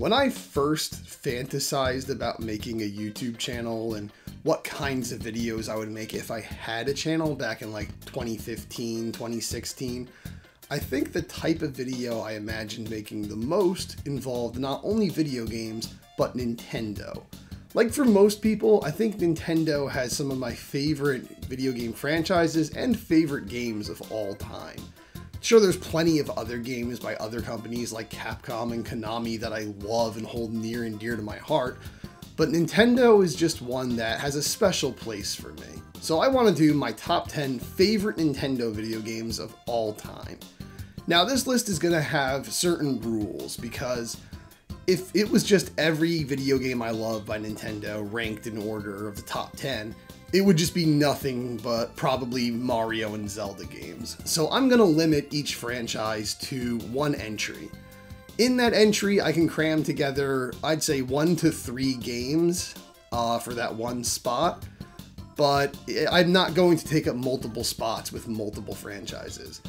When I first fantasized about making a YouTube channel and what kinds of videos I would make if I had a channel back in like 2015, 2016, I think the type of video I imagined making the most involved not only video games, but Nintendo. Like for most people, I think Nintendo has some of my favorite video game franchises and favorite games of all time. Sure, there's plenty of other games by other companies like Capcom and Konami that I love and hold near and dear to my heart, but Nintendo is just one that has a special place for me. So I want to do my top 10 favorite Nintendo video games of all time. Now this list is going to have certain rules because if it was just every video game I love by Nintendo ranked in order of the top 10, it would just be nothing but probably Mario and Zelda games. So I'm going to limit each franchise to one entry. In that entry, I can cram together, I'd say 1 to 3 games for that one spot, but I'm not going to take up multiple spots with multiple franchises.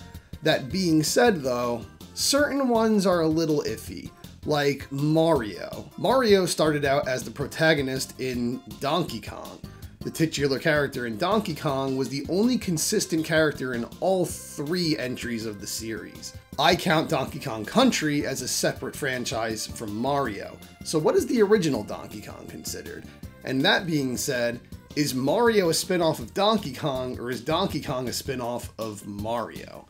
That being said though, certain ones are a little iffy. Like Mario. Mario started out as the protagonist in Donkey Kong. The titular character in Donkey Kong was the only consistent character in all 3 entries of the series. I count Donkey Kong Country as a separate franchise from Mario. So what is the original Donkey Kong considered? And that being said, is Mario a spin-off of Donkey Kong or is Donkey Kong a spin-off of Mario?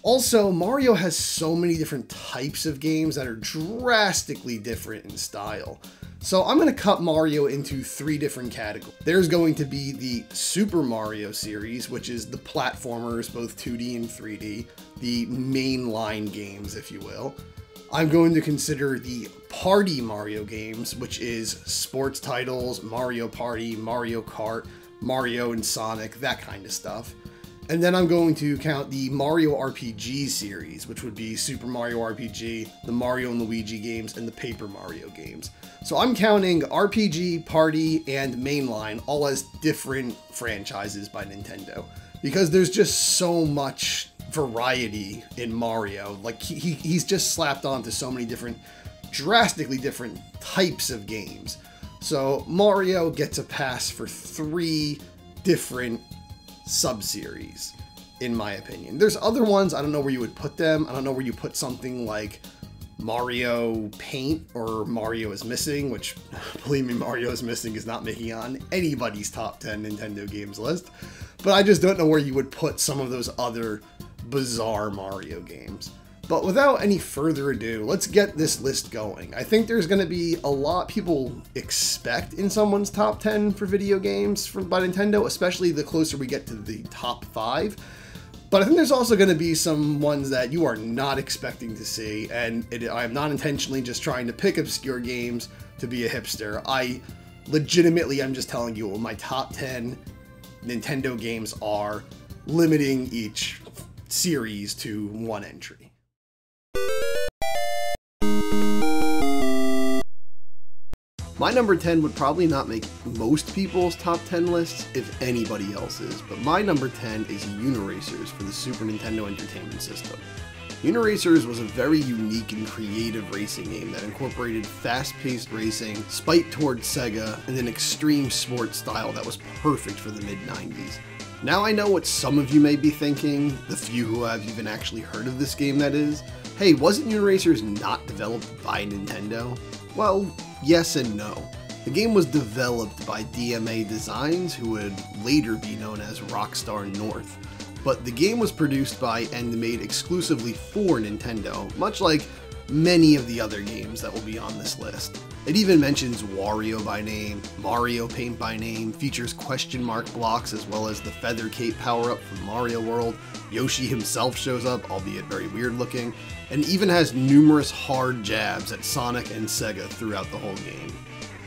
Also, Mario has so many different types of games that are drastically different in style. So I'm going to cut Mario into 3 different categories. There's going to be the Super Mario series, which is the platformers, both 2D and 3D, the mainline games, if you will. I'm going to consider the Party Mario games, which is sports titles, Mario Party, Mario Kart, Mario and Sonic, that kind of stuff. And then I'm going to count the Mario RPG series, which would be Super Mario RPG, the Mario and Luigi games, and the Paper Mario games. So I'm counting RPG, Party, and Mainline all as different franchises by Nintendo, because there's just so much variety in Mario. Like he's just slapped onto so many different, drastically different types of games. So Mario gets a pass for 3 different sub-series, in my opinion. There's other ones, I don't know where you would put them. I don't know where you put something like Mario Paint or Mario is Missing, which, believe me, Mario is Missing is not making on anybody's top 10 Nintendo games list. But I just don't know where you would put some of those other bizarre Mario games. But without any further ado, let's get this list going. I think there's going to be a lot people expect in someone's top 10 for video games by Nintendo, especially the closer we get to the top 5. But I think there's also going to be some ones that you are not expecting to see, and I'm not intentionally just trying to pick obscure games to be a hipster. I legitimately am just telling you what my top 10 Nintendo games are, limiting each series to 1 entry. My number 10 would probably not make most people's top 10 lists, if anybody else's, but my number 10 is Uniracers for the Super Nintendo Entertainment System. Uniracers was a very unique and creative racing game that incorporated fast-paced racing, spiked towards Sega, and an extreme sports style that was perfect for the mid-90s. Now I know what some of you may be thinking, the few who have even actually heard of this game that is. Hey, wasn't Uniracers not developed by Nintendo? Well, yes and no. The game was developed by DMA Designs, who would later be known as Rockstar North, but the game was produced by and made exclusively for Nintendo, much like many of the other games that will be on this list. It even mentions Wario by name, Mario Paint by name, features question mark blocks as well as the Feather Cape power-up from Mario World, Yoshi himself shows up, albeit very weird looking, and even has numerous hard jabs at Sonic and Sega throughout the whole game.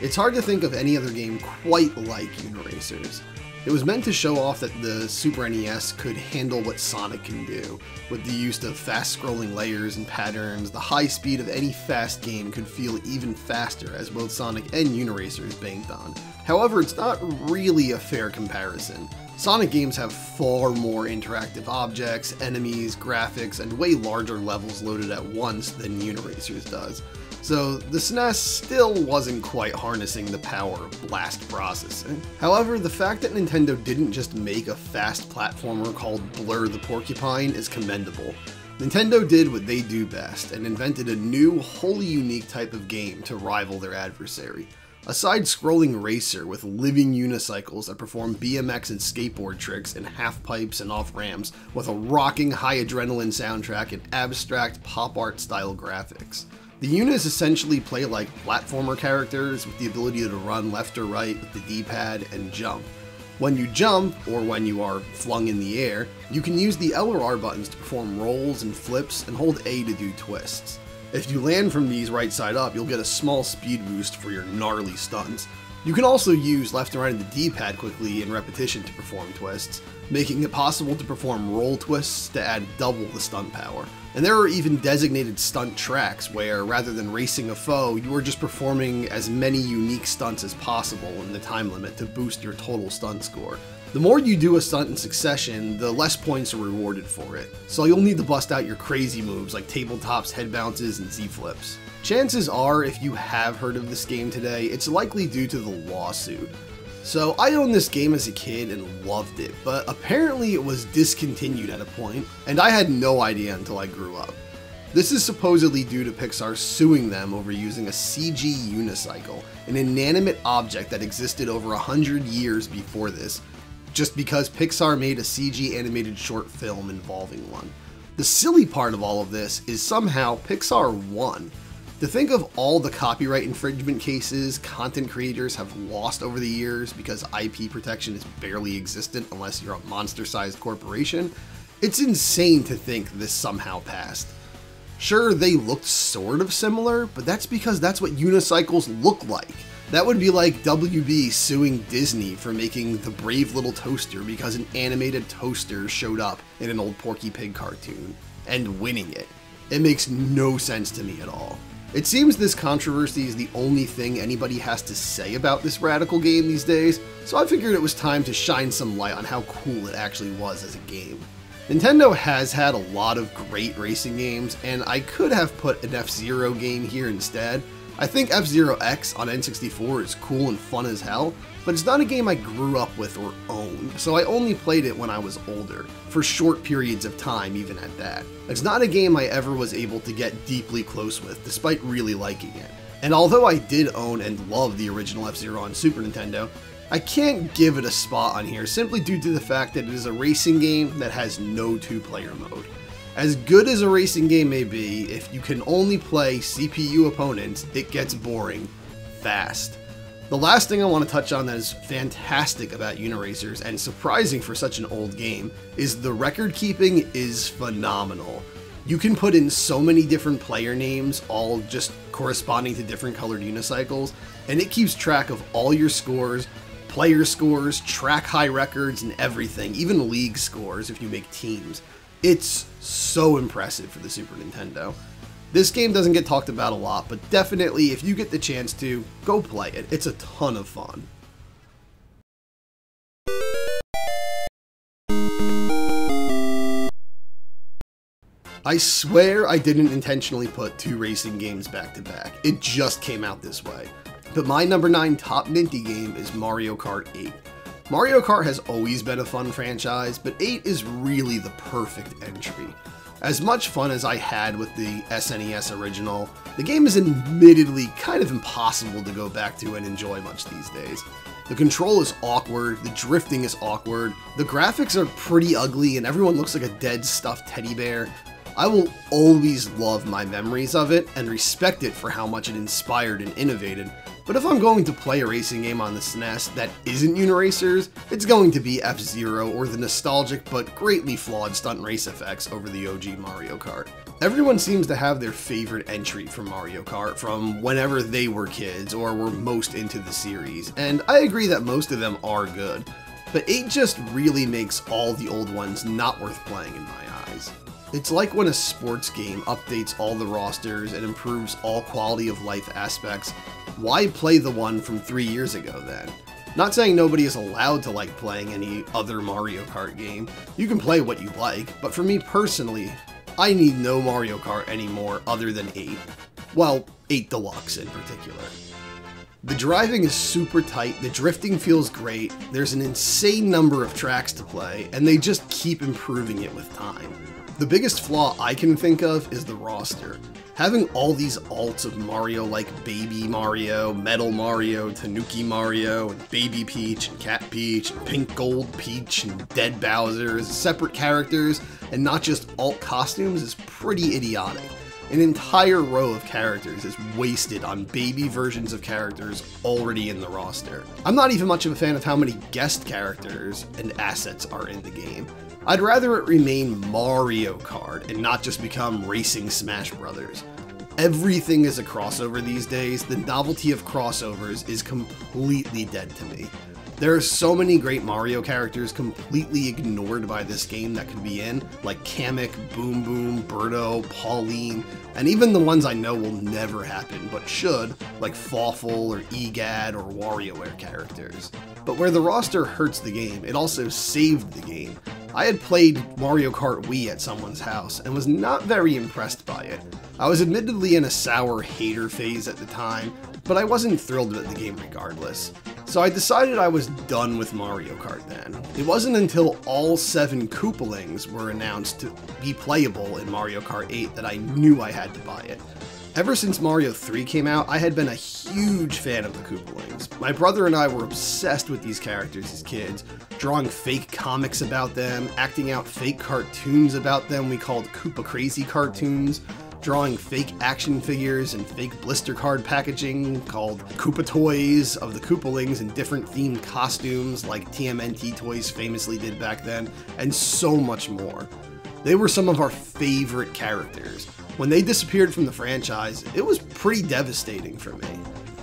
It's hard to think of any other game quite like Uniracers. It was meant to show off that the Super NES could handle what Sonic can do. With the use of fast-scrolling layers and patterns, the high speed of any fast game could feel even faster, as both Sonic and Uniracers banked on. However, it's not really a fair comparison. Sonic games have far more interactive objects, enemies, graphics, and way larger levels loaded at once than Uniracers does. so the SNES still wasn't quite harnessing the power of blast processing. However, the fact that Nintendo didn't just make a fast platformer called Blur the Porcupine is commendable. Nintendo did what they do best and invented a new, wholly unique type of game to rival their adversary. A side-scrolling racer with living unicycles that perform BMX and skateboard tricks in half-pipes and off-ramps with a rocking high-adrenaline soundtrack and abstract pop art style graphics. The units essentially play like platformer characters with the ability to run left or right with the D-pad and jump. When you jump, or when you are flung in the air, you can use the L or R buttons to perform rolls and flips and hold A to do twists. If you land from these right side up, you'll get a small speed boost for your gnarly stunts. You can also use left and right of the D-pad quickly in repetition to perform twists, making it possible to perform roll twists to add double the stunt power. And there are even designated stunt tracks where, rather than racing a foe, you are just performing as many unique stunts as possible in the time limit to boost your total stunt score. The more you do a stunt in succession, the less points are rewarded for it, so you'll need to bust out your crazy moves like tabletops, head bounces, and Z-flips. Chances are, if you have heard of this game today, it's likely due to the lawsuit. So I owned this game as a kid and loved it, but apparently it was discontinued at a point, and I had no idea until I grew up. This is supposedly due to Pixar suing them over using a CG unicycle, an inanimate object that existed over 100 years before this, just because Pixar made a CG animated short film involving one. The silly part of all of this is somehow Pixar won. To think of all the copyright infringement cases content creators have lost over the years because IP protection is barely existent unless you're a monster-sized corporation, it's insane to think this somehow passed. Sure, they looked sort of similar, but that's because that's what unicycles look like. That would be like WB suing Disney for making The Brave Little Toaster because an animated toaster showed up in an old Porky Pig cartoon, and winning it. It makes no sense to me at all. It seems this controversy is the only thing anybody has to say about this radical game these days, so I figured it was time to shine some light on how cool it actually was as a game. Nintendo has had a lot of great racing games, and I could have put an F-Zero game here instead. I think F-Zero X on N64 is cool and fun as hell, but it's not a game I grew up with or owned, so I only played it when I was older, for short periods of time even at that. It's not a game I ever was able to get deeply close with, despite really liking it. And although I did own and love the original F-Zero on Super Nintendo, I can't give it a spot on here simply due to the fact that it is a racing game that has no two-player mode. As good as a racing game may be, if you can only play CPU opponents, it gets boring fast. The last thing I want to touch on that is fantastic about Uniracers and surprising for such an old game is the record keeping is phenomenal. You can put in so many different player names, all just corresponding to different colored unicycles, and it keeps track of all your scores, player scores, track high records, and everything, even league scores if you make teams. It's so impressive for the Super Nintendo. This game doesn't get talked about a lot, but definitely if you get the chance to, go play it. It's a ton of fun. I swear I didn't intentionally put two racing games back to back. It just came out this way. But my number 9 top Ninty game is Mario Kart 8. Mario Kart has always been a fun franchise, but 8 is really the perfect entry. As much fun as I had with the SNES original, the game is admittedly kind of impossible to go back to and enjoy much these days. The control is awkward, the drifting is awkward, the graphics are pretty ugly and everyone looks like a dead stuffed teddy bear. I will always love my memories of it and respect it for how much it inspired and innovated, but if I'm going to play a racing game on the SNES that isn't Uniracers, it's going to be F-Zero or the nostalgic but greatly flawed stunt race effects over the OG Mario Kart. Everyone seems to have their favorite entry from Mario Kart from whenever they were kids or were most into the series, and I agree that most of them are good, but 8 just really makes all the old ones not worth playing in my eyes. It's like when a sports game updates all the rosters and improves all quality of life aspects. Why play the one from 3 years ago then? Not saying nobody is allowed to like playing any other Mario Kart game. You can play what you like, but for me personally, I need no Mario Kart anymore other than 8. Well, 8 Deluxe in particular. The driving is super tight, the drifting feels great, there's an insane number of tracks to play, and they just keep improving it with time. The biggest flaw I can think of is the roster. Having all these alts of Mario like Baby Mario, Metal Mario, Tanuki Mario, and Baby Peach, and Cat Peach, and Pink Gold Peach, and Dead Bowser as separate characters, and not just alt costumes is pretty idiotic. An entire row of characters is wasted on baby versions of characters already in the roster. I'm not even much of a fan of how many guest characters and assets are in the game. I'd rather it remain Mario Kart and not just become Racing Smash Brothers. Everything is a crossover these days. The novelty of crossovers is completely dead to me. There are so many great Mario characters completely ignored by this game that could be in, like Kamek, Boom Boom, Birdo, Pauline, and even the ones I know will never happen, but should, like Fawful or Egad or WarioWare characters. But where the roster hurts the game, it also saved the game. I had played Mario Kart Wii at someone's house and was not very impressed by it. I was admittedly in a sour hater phase at the time, but I wasn't thrilled with the game regardless. So I decided I was done with Mario Kart then. It wasn't until all 7 Koopalings were announced to be playable in Mario Kart 8 that I knew I had to buy it. Ever since Mario 3 came out, I had been a huge fan of the Koopalings. My brother and I were obsessed with these characters as kids, drawing fake comics about them, acting out fake cartoons about them we called Koopa Crazy cartoons, drawing fake action figures and fake blister card packaging called Koopa Toys of the Koopalings in different themed costumes like TMNT Toys famously did back then, and so much more. They were some of our favorite characters. When they disappeared from the franchise, it was pretty devastating for me.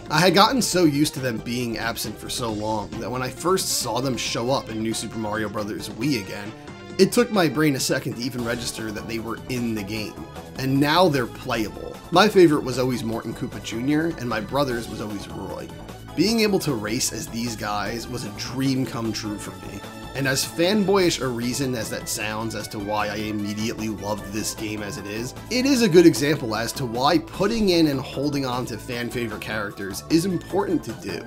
I had gotten so used to them being absent for so long that when I first saw them show up in New Super Mario Bros. Wii again, it took my brain a second to even register that they were in the game. And now they're playable. My favorite was always Morton Koopa Jr., and my brother's was always Roy. Being able to race as these guys was a dream come true for me. And as fanboyish a reason as that sounds as to why I immediately loved this game as it is a good example as to why putting in and holding on to fan favorite characters is important to do.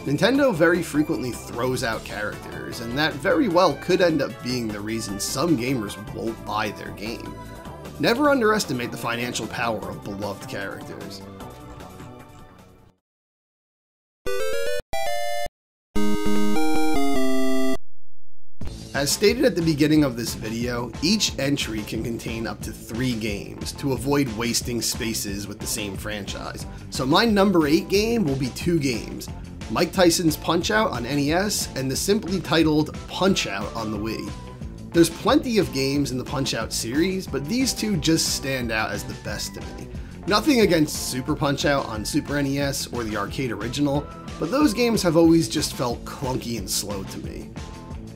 Nintendo very frequently throws out characters, and that very well could end up being the reason some gamers won't buy their game. Never underestimate the financial power of beloved characters. As stated at the beginning of this video, each entry can contain up to 3 games to avoid wasting spaces with the same franchise. So my number 8 game will be 2 games, Mike Tyson's Punch-Out on NES and the simply titled Punch-Out on the Wii. There's plenty of games in the Punch-Out series, but these 2 just stand out as the best to me. Nothing against Super Punch-Out on Super NES or the arcade original, but those games have always just felt clunky and slow to me.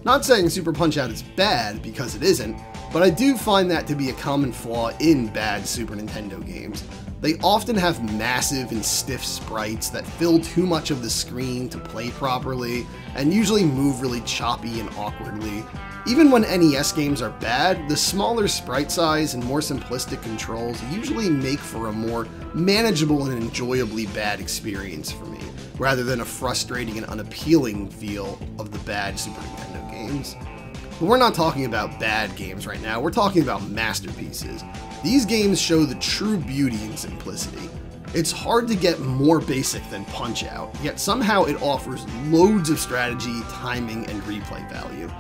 Not saying Super Punch-Out is bad, because it isn't, but I do find that to be a common flaw in bad Super Nintendo games. They often have massive and stiff sprites that fill too much of the screen to play properly, and usually move really choppy and awkwardly. Even when NES games are bad, the smaller sprite size and more simplistic controls usually make for a more manageable and enjoyably bad experience for me, rather than a frustrating and unappealing feel of the bad Super Nintendo games. But we're not talking about bad games right now, we're talking about masterpieces. These games show the true beauty and simplicity. It's hard to get more basic than Punch-Out, yet somehow it offers loads of strategy, timing, and replay value.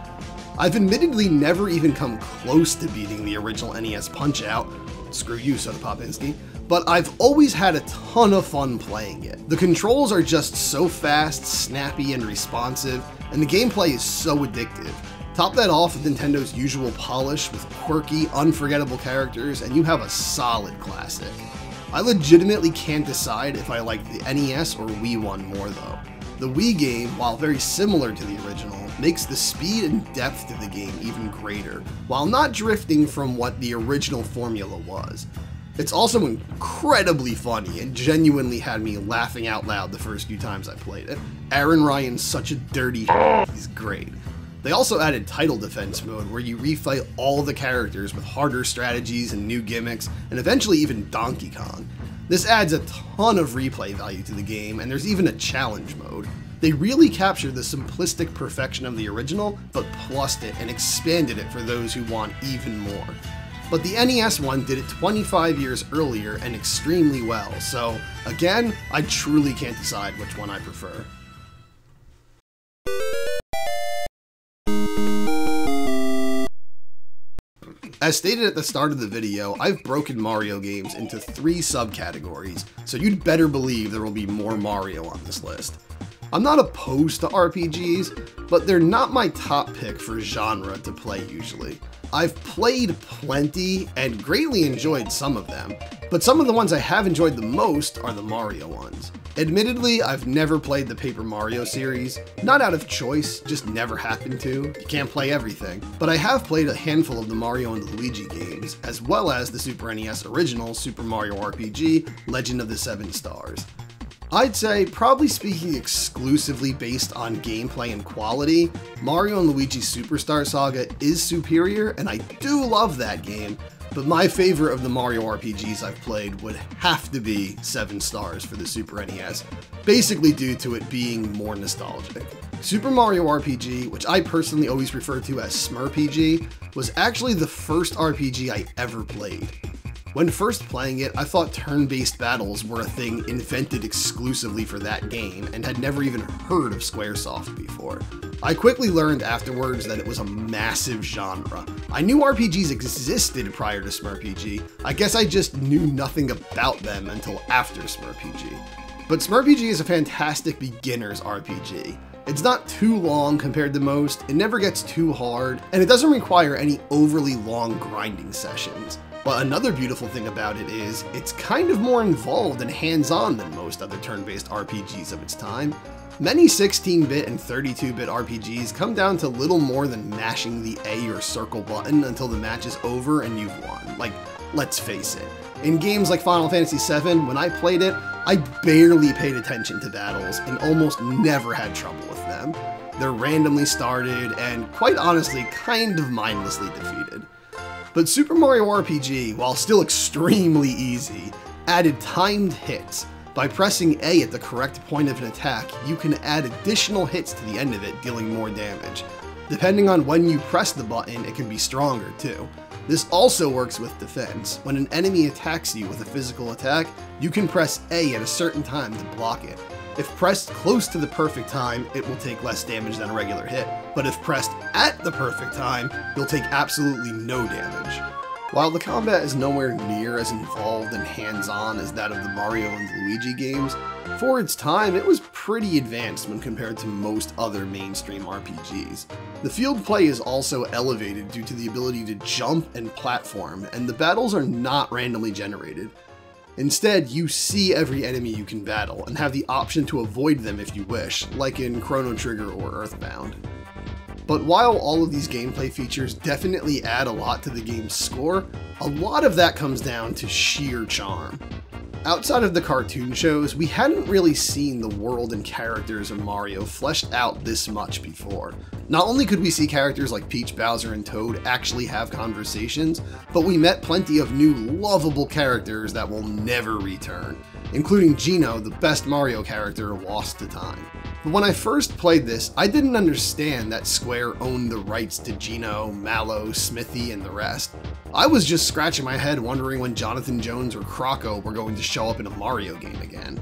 I've admittedly never even come close to beating the original NES Punch-Out, screw you Soda Popinski, but I've always had a ton of fun playing it. The controls are just so fast, snappy, and responsive, and the gameplay is so addictive. Top that off with Nintendo's usual polish with quirky, unforgettable characters, and you have a solid classic. I legitimately can't decide if I like the NES or Wii one more though. The Wii game, while very similar to the original, makes the speed and depth of the game even greater, while not drifting from what the original formula was. It's also incredibly funny and genuinely had me laughing out loud the first few times I played it. Aaron Ryan's such a dirty he's great. They also added Title Defense mode where you refight all the characters with harder strategies and new gimmicks, and eventually even Donkey Kong. This adds a ton of replay value to the game, and there's even a challenge mode. They really captured the simplistic perfection of the original, but plussed it and expanded it for those who want even more. But the NES one did it 25 years earlier and extremely well, so again, I truly can't decide which one I prefer. As stated at the start of the video, I've broken Mario games into 3 subcategories, so you'd better believe there will be more Mario on this list. I'm not opposed to RPGs, but they're not my top pick for genre to play usually. I've played plenty and greatly enjoyed some of them, but some of the ones I have enjoyed the most are the Mario ones. Admittedly, I've never played the Paper Mario series, not out of choice, just never happened to. You can't play everything. But I have played a handful of the Mario and Luigi games, as well as the Super NES original Super Mario RPG, Legend of the Seven Stars. I'd say, probably speaking exclusively based on gameplay and quality, Mario and Luigi Superstar Saga is superior, and I do love that game, but my favorite of the Mario RPGs I've played would have to be 7 Stars for the Super NES, basically due to it being more nostalgic. Super Mario RPG, which I personally always refer to as SMRPG, was actually the first RPG I ever played. When first playing it, I thought turn-based battles were a thing invented exclusively for that game, and had never even heard of Squaresoft before. I quickly learned afterwards that it was a massive genre. I knew RPGs existed prior to SMRPG, I guess I just knew nothing about them until after SMRPG. But SMRPG is a fantastic beginner's RPG. It's not too long compared to most, it never gets too hard, and it doesn't require any overly long grinding sessions. But another beautiful thing about it is, it's kind of more involved and hands-on than most other turn-based RPGs of its time. Many 16-bit and 32-bit RPGs come down to little more than mashing the A or circle button until the match is over and you've won. Like, let's face it. In games like Final Fantasy VII, when I played it, I barely paid attention to battles and almost never had trouble with them. They're randomly started and, quite honestly, kind of mindlessly defeated. But Super Mario RPG, while still extremely easy, added timed hits. By pressing A at the correct point of an attack, you can add additional hits to the end of it, dealing more damage. Depending on when you press the button, it can be stronger too. This also works with defense. When an enemy attacks you with a physical attack, you can press A at a certain time to block it. If pressed close to the perfect time, it will take less damage than a regular hit, but if pressed at the perfect time, you'll take absolutely no damage. While the combat is nowhere near as involved and hands-on as that of the Mario and Luigi games, for its time it was pretty advanced when compared to most other mainstream RPGs. The field play is also elevated due to the ability to jump and platform, and the battles are not randomly generated. Instead, you see every enemy you can battle, and have the option to avoid them if you wish, like in Chrono Trigger or Earthbound. But while all of these gameplay features definitely add a lot to the game's score, a lot of that comes down to sheer charm. Outside of the cartoon shows, we hadn't really seen the world and characters of Mario fleshed out this much before. Not only could we see characters like Peach, Bowser, and Toad actually have conversations, but we met plenty of new lovable characters that will never return, including Geno, the best Mario character lost to time. But when I first played this, I didn't understand that Square owned the rights to Geno, Mallow, Smithy, and the rest. I was just scratching my head wondering when Jonathan Jones or Croco were going to show up in a Mario game again.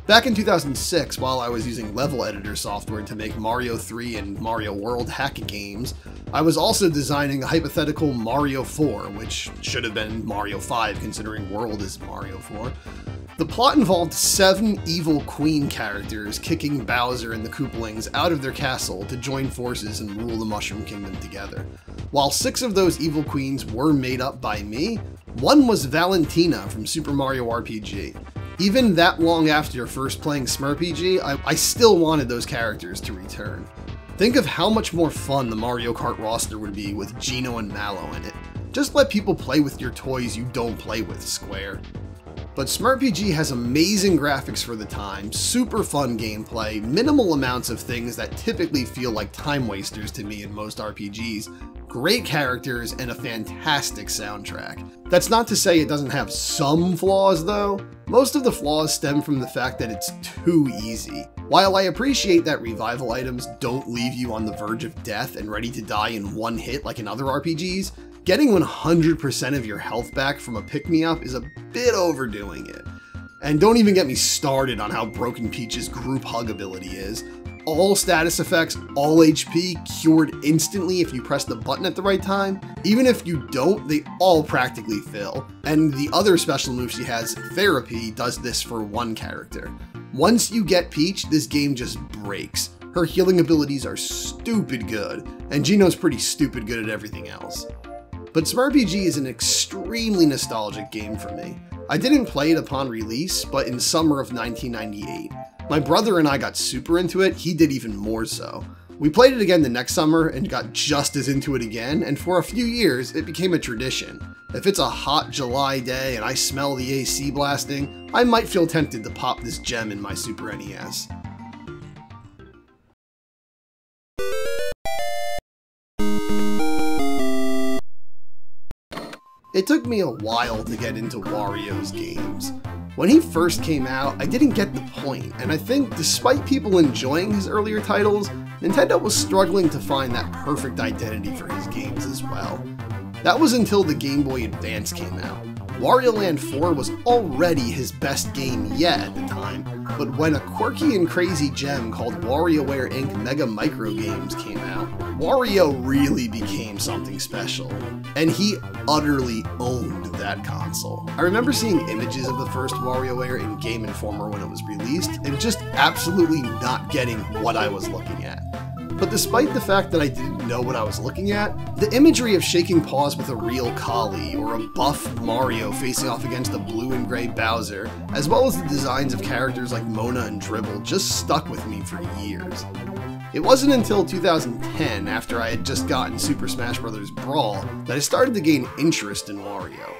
Back in 2006, while I was using level editor software to make Mario 3 and Mario World hack games, I was also designing a hypothetical Mario 4, which should have been Mario 5 considering World is Mario 4. The plot involved 7 evil queen characters kicking Bowser and the Koopalings out of their castle to join forces and rule the Mushroom Kingdom together. While 6 of those evil queens were made up by me, one was Valentina from Super Mario RPG. Even that long after first playing SMRPG, I still wanted those characters to return. Think of how much more fun the Mario Kart roster would be with Geno and Mallow in it. Just let people play with your toys you don't play with, Square. But SMRPG has amazing graphics for the time, super fun gameplay, minimal amounts of things that typically feel like time wasters to me in most RPGs, great characters, and a fantastic soundtrack. That's not to say it doesn't have some flaws though. Most of the flaws stem from the fact that it's too easy. While I appreciate that revival items don't leave you on the verge of death and ready to die in one hit like in other RPGs, getting 100% of your health back from a pick-me-up is a bit overdoing it. And don't even get me started on how broken Peach's group hug ability is. All status effects, all HP, cured instantly if you press the button at the right time. Even if you don't, they all practically fill. And the other special move she has, Therapy, does this for one character. Once you get Peach, this game just breaks. Her healing abilities are stupid good, and Gino's pretty stupid good at everything else. But SmurPG is an extremely nostalgic game for me. I didn't play it upon release, but in summer of 1998. My brother and I got super into it, he did even more so. We played it again the next summer and got just as into it again, and for a few years, it became a tradition. If it's a hot July day and I smell the AC blasting, I might feel tempted to pop this gem in my Super NES. It took me a while to get into Wario's games. When he first came out, I didn't get the point, and I think despite people enjoying his earlier titles, Nintendo was struggling to find that perfect identity for his games as well. That was until the Game Boy Advance came out. Wario Land 4 was already his best game yet at the time, but when a quirky and crazy gem called WarioWare Inc. Mega Micro Games came out, Wario really became something special, and he utterly owned that console. I remember seeing images of the first WarioWare in Game Informer when it was released, and just absolutely not getting what I was looking at. But despite the fact that I didn't know what I was looking at, the imagery of shaking paws with a real collie, or a buff Mario facing off against a blue and gray Bowser, as well as the designs of characters like Mona and Dribble just stuck with me for years. It wasn't until 2010, after I had just gotten Super Smash Bros. Brawl, that I started to gain interest in Wario.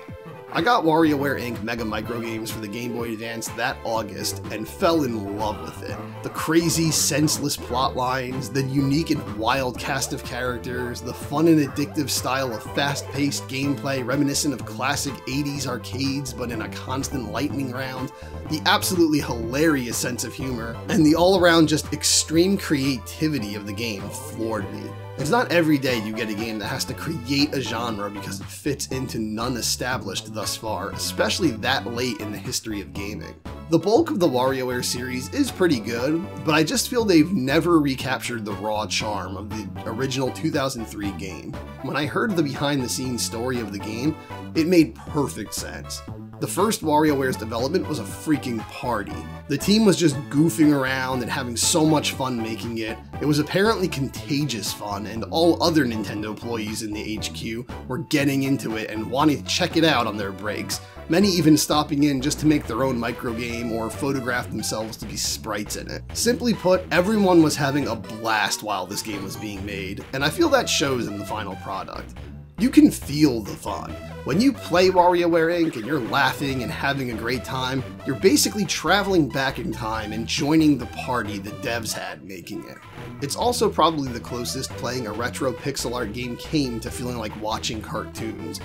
I got WarioWare Inc. Mega Micro Games for the Game Boy Advance that August and fell in love with it. The crazy, senseless plot lines, the unique and wild cast of characters, the fun and addictive style of fast-paced gameplay reminiscent of classic 80s arcades but in a constant lightning round, the absolutely hilarious sense of humor, and the all-around just extreme creativity of the game floored me. It's not every day you get a game that has to create a genre because it fits into none established thus far, especially that late in the history of gaming. The bulk of the WarioWare series is pretty good, but I just feel they've never recaptured the raw charm of the original 2003 game. When I heard the behind-the-scenes story of the game, it made perfect sense. The first WarioWare's development was a freaking party. The team was just goofing around and having so much fun making it. It was apparently contagious fun, and all other Nintendo employees in the HQ were getting into it and wanting to check it out on their breaks, many even stopping in just to make their own microgame or photograph themselves to be sprites in it. Simply put, everyone was having a blast while this game was being made, and I feel that shows in the final product. You can feel the fun. When you play WarioWare Inc. and you're laughing and having a great time, you're basically traveling back in time and joining the party the devs had making it. It's also probably the closest playing a retro pixel art game came to feeling like watching cartoons.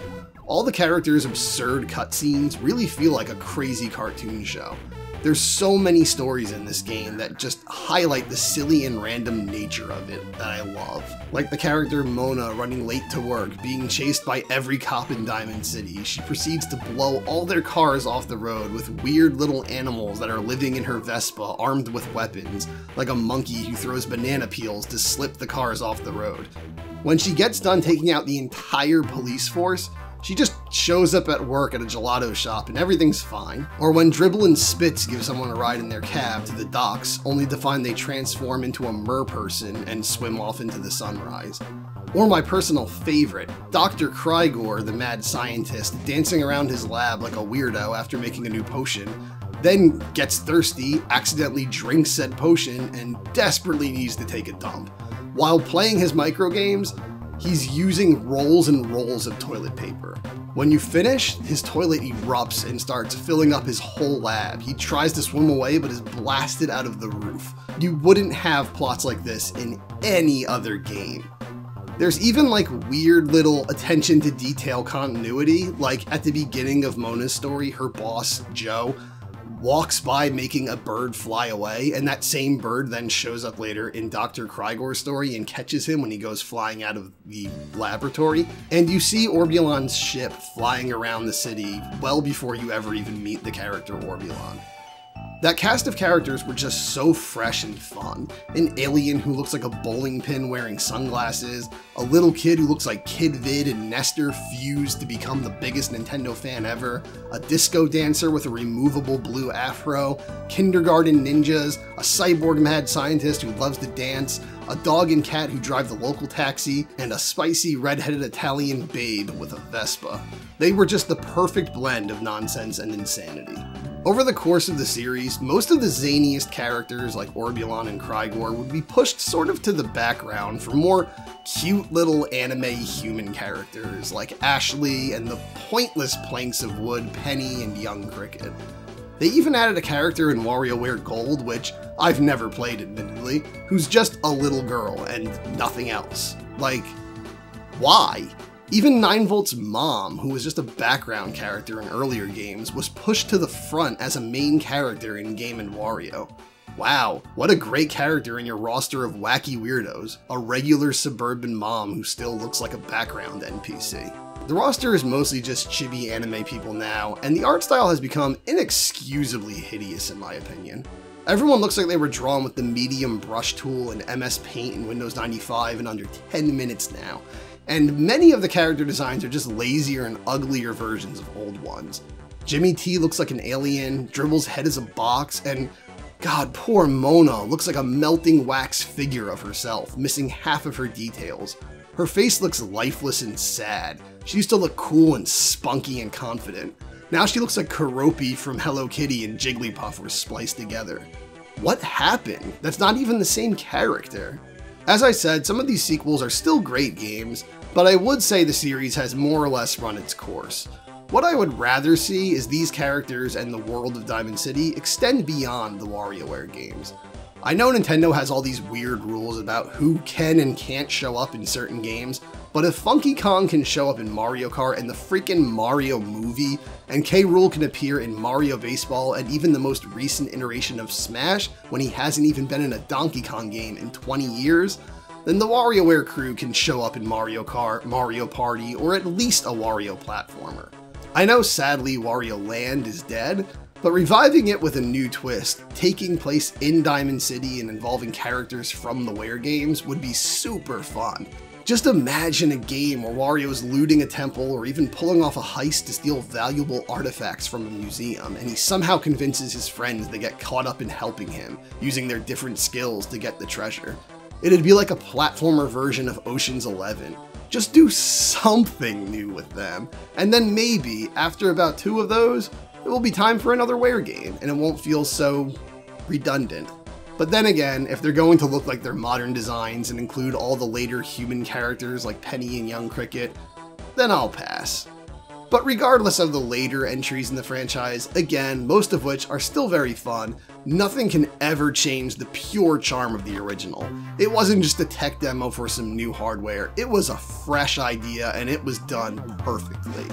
All the characters' absurd cutscenes really feel like a crazy cartoon show. There's so many stories in this game that just highlight the silly and random nature of it that I love. Like the character Mona running late to work, being chased by every cop in Diamond City. She proceeds to blow all their cars off the road with weird little animals that are living in her Vespa armed with weapons, like a monkey who throws banana peels to slip the cars off the road. When she gets done taking out the entire police force, she just shows up at work at a gelato shop and everything's fine. Or when Dribble and Spitz give someone a ride in their cab to the docks, only to find they transform into a merperson and swim off into the sunrise. Or my personal favorite, Dr. Krygor, the mad scientist, dancing around his lab like a weirdo after making a new potion, then gets thirsty, accidentally drinks said potion, and desperately needs to take a dump. While playing his microgames, he's using rolls and rolls of toilet paper. When you finish, his toilet erupts and starts filling up his whole lab. He tries to swim away but is blasted out of the roof. You wouldn't have plots like this in any other game. There's even like weird little attention to detail continuity, like at the beginning of Mona's story, her boss, Joe, walks by making a bird fly away, and that same bird then shows up later in Dr. Krygor's story and catches him when he goes flying out of the laboratory. And you see Orbulon's ship flying around the city well before you ever even meet the character Orbulon. That cast of characters were just so fresh and fun. An alien who looks like a bowling pin wearing sunglasses, a little kid who looks like Kid Vid and Nestor fused to become the biggest Nintendo fan ever, a disco dancer with a removable blue afro, kindergarten ninjas, a cyborg mad scientist who loves to dance, a dog and cat who drive the local taxi, and a spicy red-headed Italian babe with a Vespa. They were just the perfect blend of nonsense and insanity. Over the course of the series, most of the zaniest characters like Orbulon and Krygor would be pushed sort of to the background for more cute little anime human characters like Ashley and the pointless planks of wood Penny and Young Cricket. They even added a character in WarioWare Gold, which I've never played admittedly, who's just a little girl and nothing else. Like, why? Even 9Volt's mom, who was just a background character in earlier games, was pushed to the front as a main character in Game & Wario. Wow, what a great character in your roster of wacky weirdos, a regular suburban mom who still looks like a background NPC. The roster is mostly just chibi anime people now, and the art style has become inexcusably hideous in my opinion. Everyone looks like they were drawn with the medium brush tool and MS Paint in Windows 95 in under 10 minutes now. And many of the character designs are just lazier and uglier versions of old ones. Jimmy T looks like an alien, Dribble's head is a box, and God, poor Mona looks like a melting wax figure of herself, missing half of her details. Her face looks lifeless and sad. She used to look cool and spunky and confident. Now she looks like Keroppi from Hello Kitty and Jigglypuff were spliced together. What happened? That's not even the same character. As I said, some of these sequels are still great games, but I would say the series has more or less run its course. What I would rather see is these characters and the world of Diamond City extend beyond the WarioWare games. I know Nintendo has all these weird rules about who can and can't show up in certain games, but if Funky Kong can show up in Mario Kart and the freaking Mario movie, and K. Rool can appear in Mario Baseball and even the most recent iteration of Smash when he hasn't even been in a Donkey Kong game in 20 years, then the WarioWare crew can show up in Mario Kart, Mario Party, or at least a Wario platformer. I know sadly Wario Land is dead, but reviving it with a new twist, taking place in Diamond City and involving characters from the Ware games would be super fun. Just imagine a game where Wario's looting a temple or even pulling off a heist to steal valuable artifacts from a museum, and he somehow convinces his friends to get caught up in helping him, using their different skills to get the treasure. It'd be like a platformer version of Ocean's 11. Just do something new with them, and then maybe, after about 2 of those, it will be time for another Ware game, and it won't feel so redundant. But then again, if they're going to look like their modern designs and include all the later human characters like Penny and Young Cricket, then I'll pass. But regardless of the later entries in the franchise, again, most of which are still very fun, nothing can ever change the pure charm of the original. It wasn't just a tech demo for some new hardware, it was a fresh idea and it was done perfectly.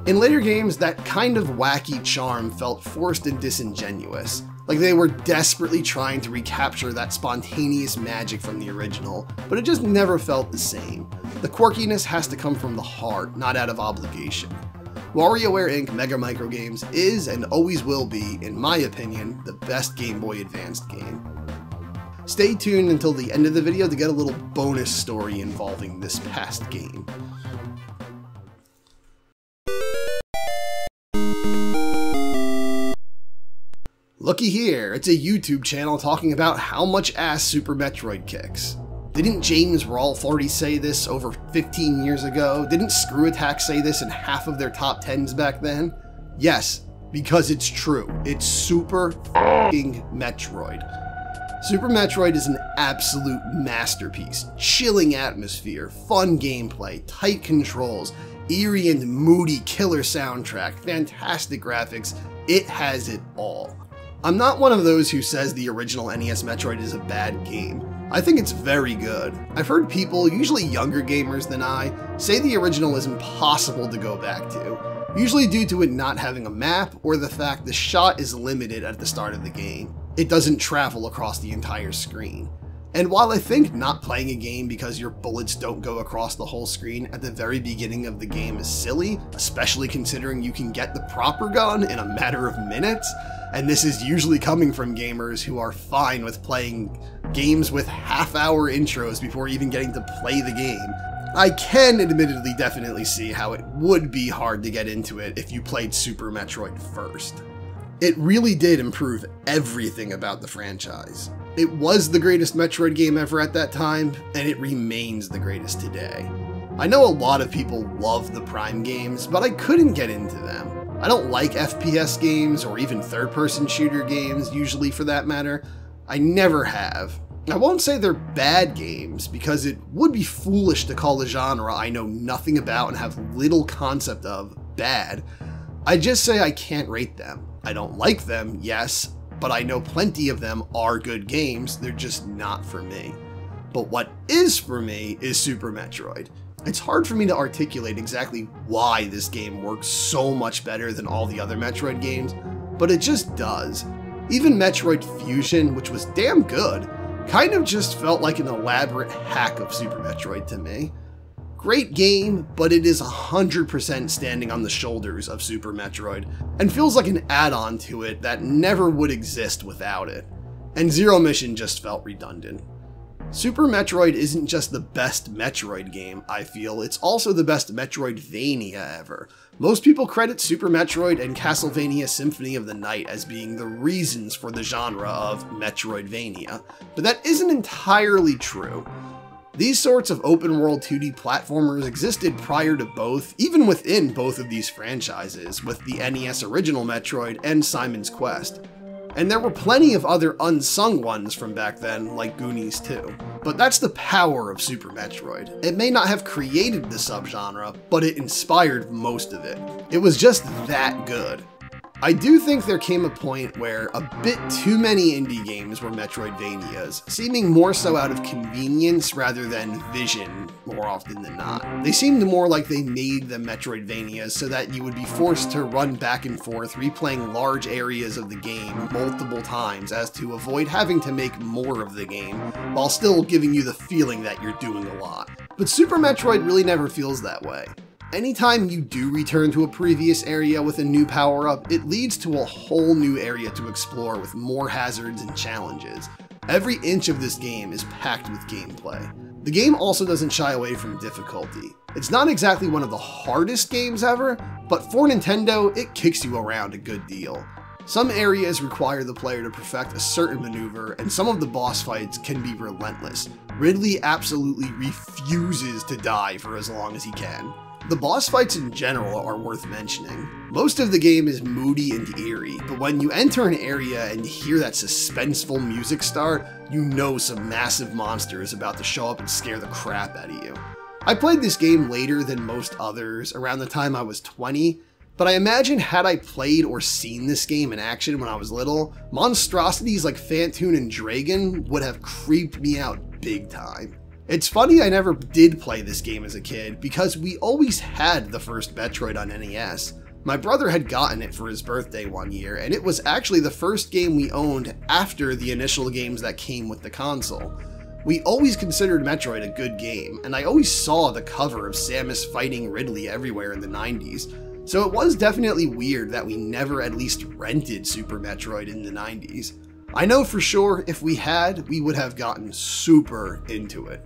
In later games, that kind of wacky charm felt forced and disingenuous, like they were desperately trying to recapture that spontaneous magic from the original, but it just never felt the same. The quirkiness has to come from the heart, not out of obligation. WarioWare Inc. Mega Micro Games is and always will be, in my opinion, the best Game Boy Advanced game. Stay tuned until the end of the video to get a little bonus story involving this past game. Looky here, it's a YouTube channel talking about how much ass Super Metroid kicks. Didn't James Rolfe already say this over 15 years ago? Didn't Screw Attack say this in half of their top 10s back then? Yes, because it's true. It's Super f***ing Metroid. Super Metroid is an absolute masterpiece. Chilling atmosphere, fun gameplay, tight controls, eerie and moody killer soundtrack, fantastic graphics. It has it all. I'm not one of those who says the original NES Metroid is a bad game. I think it's very good. I've heard people, usually younger gamers than I, say the original is impossible to go back to, usually due to it not having a map or the fact the shot is limited at the start of the game. It doesn't travel across the entire screen. And while I think not playing a game because your bullets don't go across the whole screen at the very beginning of the game is silly, especially considering you can get the proper gun in a matter of minutes, and this is usually coming from gamers who are fine with playing games with half-hour intros before even getting to play the game, I can admittedly definitely see how it would be hard to get into it if you played Super Metroid first. It really did improve everything about the franchise. It was the greatest Metroid game ever at that time, and it remains the greatest today. I know a lot of people love the Prime games, but I couldn't get into them. I don't like FPS games, or even third-person shooter games, usually for that matter. I never have. I won't say they're bad games, because it would be foolish to call a genre I know nothing about and have little concept of bad. I just say I can't rate them. I don't like them, yes, but I know plenty of them are good games, they're just not for me. But what is for me is Super Metroid. It's hard for me to articulate exactly why this game works so much better than all the other Metroid games, but it just does. Even Metroid Fusion, which was damn good, kind of just felt like an elaborate hack of Super Metroid to me. Great game, but it is 100% standing on the shoulders of Super Metroid, and feels like an add-on to it that never would exist without it. And Zero Mission just felt redundant. Super Metroid isn't just the best Metroid game, I feel, it's also the best Metroidvania ever. Most people credit Super Metroid and Castlevania Symphony of the Night as being the reasons for the genre of Metroidvania, but that isn't entirely true. These sorts of open-world 2D platformers existed prior to both, even within both of these franchises, with the NES original Metroid and Simon's Quest. And there were plenty of other unsung ones from back then, like Goonies too. But that's the power of Super Metroid. It may not have created the subgenre, but it inspired most of it. It was just that good. I do think there came a point where a bit too many indie games were Metroidvanias, seeming more so out of convenience rather than vision more often than not. They seemed more like they made them Metroidvanias so that you would be forced to run back and forth, replaying large areas of the game multiple times as to avoid having to make more of the game, while still giving you the feeling that you're doing a lot. But Super Metroid really never feels that way. Anytime you do return to a previous area with a new power-up, it leads to a whole new area to explore with more hazards and challenges. Every inch of this game is packed with gameplay. The game also doesn't shy away from difficulty. It's not exactly one of the hardest games ever, but for Nintendo, it kicks you around a good deal. Some areas require the player to perfect a certain maneuver, and some of the boss fights can be relentless. Ridley absolutely refuses to die for as long as he can. The boss fights in general are worth mentioning. Most of the game is moody and eerie, but when you enter an area and hear that suspenseful music start, you know some massive monster is about to show up and scare the crap out of you. I played this game later than most others, around the time I was 20, but I imagine had I played or seen this game in action when I was little, monstrosities like Phantoon and Dragon would have creeped me out big time. It's funny I never did play this game as a kid, because we always had the first Metroid on NES. My brother had gotten it for his birthday one year, and it was actually the first game we owned after the initial games that came with the console. We always considered Metroid a good game, and I always saw the cover of Samus fighting Ridley everywhere in the 90s, so it was definitely weird that we never at least rented Super Metroid in the 90s. I know for sure if we had, we would have gotten super into it.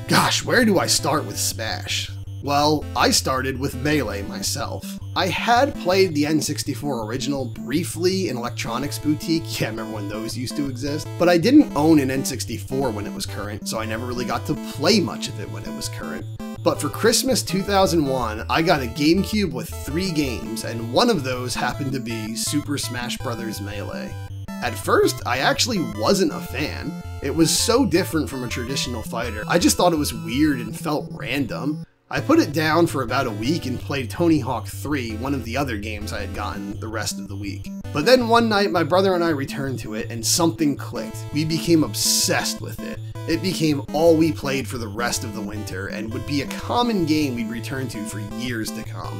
Gosh, where do I start with Smash? Well, I started with Melee myself. I had played the N64 original briefly in Electronics Boutique, yeah, I remember when those used to exist, but I didn't own an N64 when it was current, so I never really got to play much of it when it was current. But for Christmas 2001, I got a GameCube with 3 games, and one of those happened to be Super Smash Bros. Melee. At first, I actually wasn't a fan. It was so different from a traditional fighter, I just thought it was weird and felt random. I put it down for about a week and played Tony Hawk 3, one of the other games I had gotten the rest of the week. But then one night my brother and I returned to it and something clicked. We became obsessed with it. It became all we played for the rest of the winter and would be a common game we'd return to for years to come.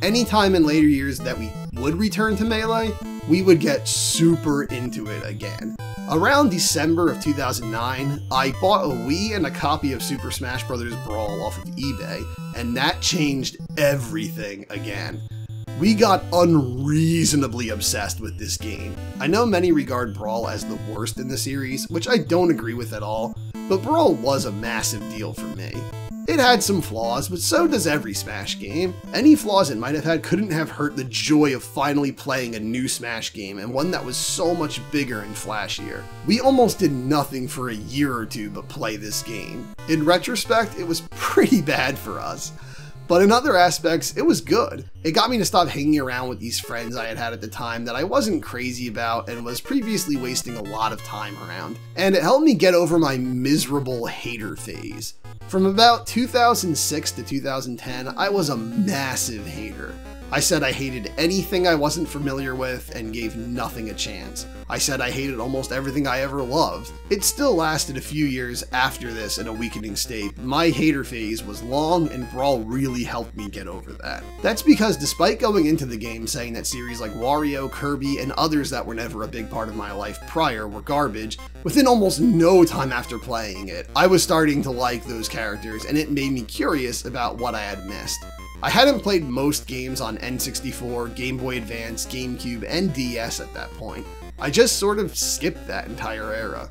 Anytime in later years that we would return to Melee, we would get super into it again. Around December of 2009, I bought a Wii and a copy of Super Smash Bros. Brawl off of eBay, and that changed everything again. We got unreasonably obsessed with this game. I know many regard Brawl as the worst in the series, which I don't agree with at all, but Brawl was a massive deal for me. It had some flaws, but so does every Smash game. Any flaws it might have had couldn't have hurt the joy of finally playing a new Smash game, and one that was so much bigger and flashier. We almost did nothing for a year or two but play this game. In retrospect, it was pretty bad for us. But in other aspects, it was good. It got me to stop hanging around with these friends I had at the time that I wasn't crazy about and was previously wasting a lot of time around. And it helped me get over my miserable hater phase. From about 2006 to 2010, I was a massive hater. I said I hated anything I wasn't familiar with and gave nothing a chance. I said I hated almost everything I ever loved. It still lasted a few years after this in a weakening state. My hater phase was long, and Brawl really helped me get over that. That's because despite going into the game saying that series like Wario, Kirby, and others that were never a big part of my life prior were garbage, within almost no time after playing it, I was starting to like those characters, and it made me curious about what I had missed. I hadn't played most games on N64, Game Boy Advance, GameCube, and DS at that point. I just sort of skipped that entire era.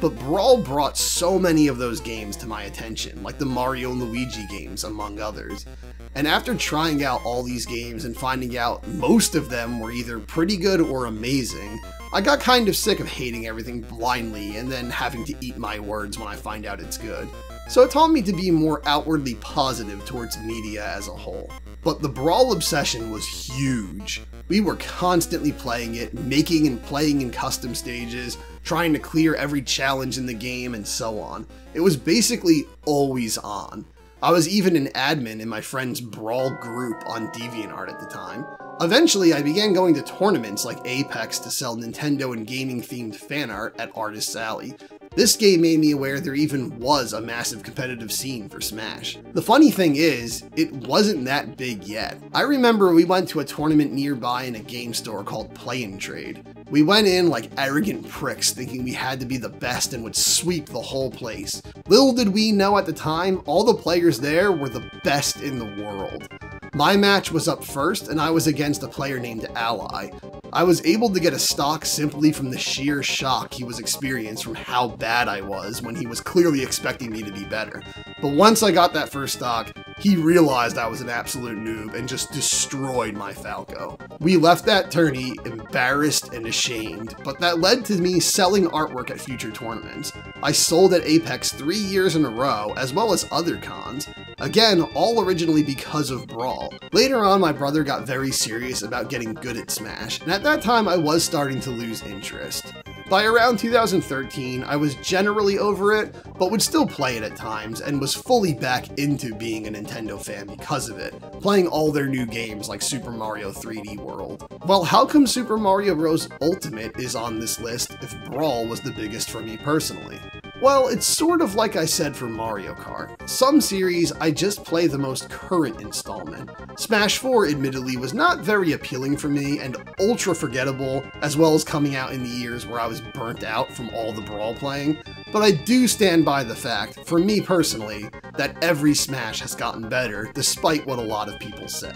But Brawl brought so many of those games to my attention, like the Mario and Luigi games, among others. And after trying out all these games and finding out most of them were either pretty good or amazing, I got kind of sick of hating everything blindly and then having to eat my words when I find out it's good. So it taught me to be more outwardly positive towards media as a whole. But the Brawl obsession was huge. We were constantly playing it, making and playing in custom stages, trying to clear every challenge in the game, and so on. It was basically always on. I was even an admin in my friend's Brawl group on DeviantArt at the time. Eventually, I began going to tournaments like Apex to sell Nintendo and gaming-themed fan art at Artist's Alley. This game made me aware there even was a massive competitive scene for Smash. The funny thing is, it wasn't that big yet. I remember we went to a tournament nearby in a game store called Play and Trade. We went in like arrogant pricks thinking we had to be the best and would sweep the whole place. Little did we know at the time, all the players there were the best in the world. My match was up first, and I was against a player named Ally. I was able to get a stock simply from the sheer shock he was experiencing from how bad I was when he was clearly expecting me to be better. But once I got that first stock, he realized I was an absolute noob and just destroyed my Falco. We left that tourney embarrassed and ashamed, but that led to me selling artwork at future tournaments. I sold at Apex 3 years in a row, as well as other cons. Again, all originally because of Brawl. Later on, my brother got very serious about getting good at Smash, and at that time I was starting to lose interest. By around 2013, I was generally over it, but would still play it at times, and was fully back into being a Nintendo fan because of it, playing all their new games like Super Mario 3D World. Well, how come Super Mario Bros. Ultimate is on this list if Brawl was the biggest for me personally? Well, it's sort of like I said for Mario Kart. Some series, I just play the most current installment. Smash 4, admittedly, was not very appealing for me and ultra forgettable, as well as coming out in the years where I was burnt out from all the Brawl playing. But I do stand by the fact, for me personally, that every Smash has gotten better, despite what a lot of people say.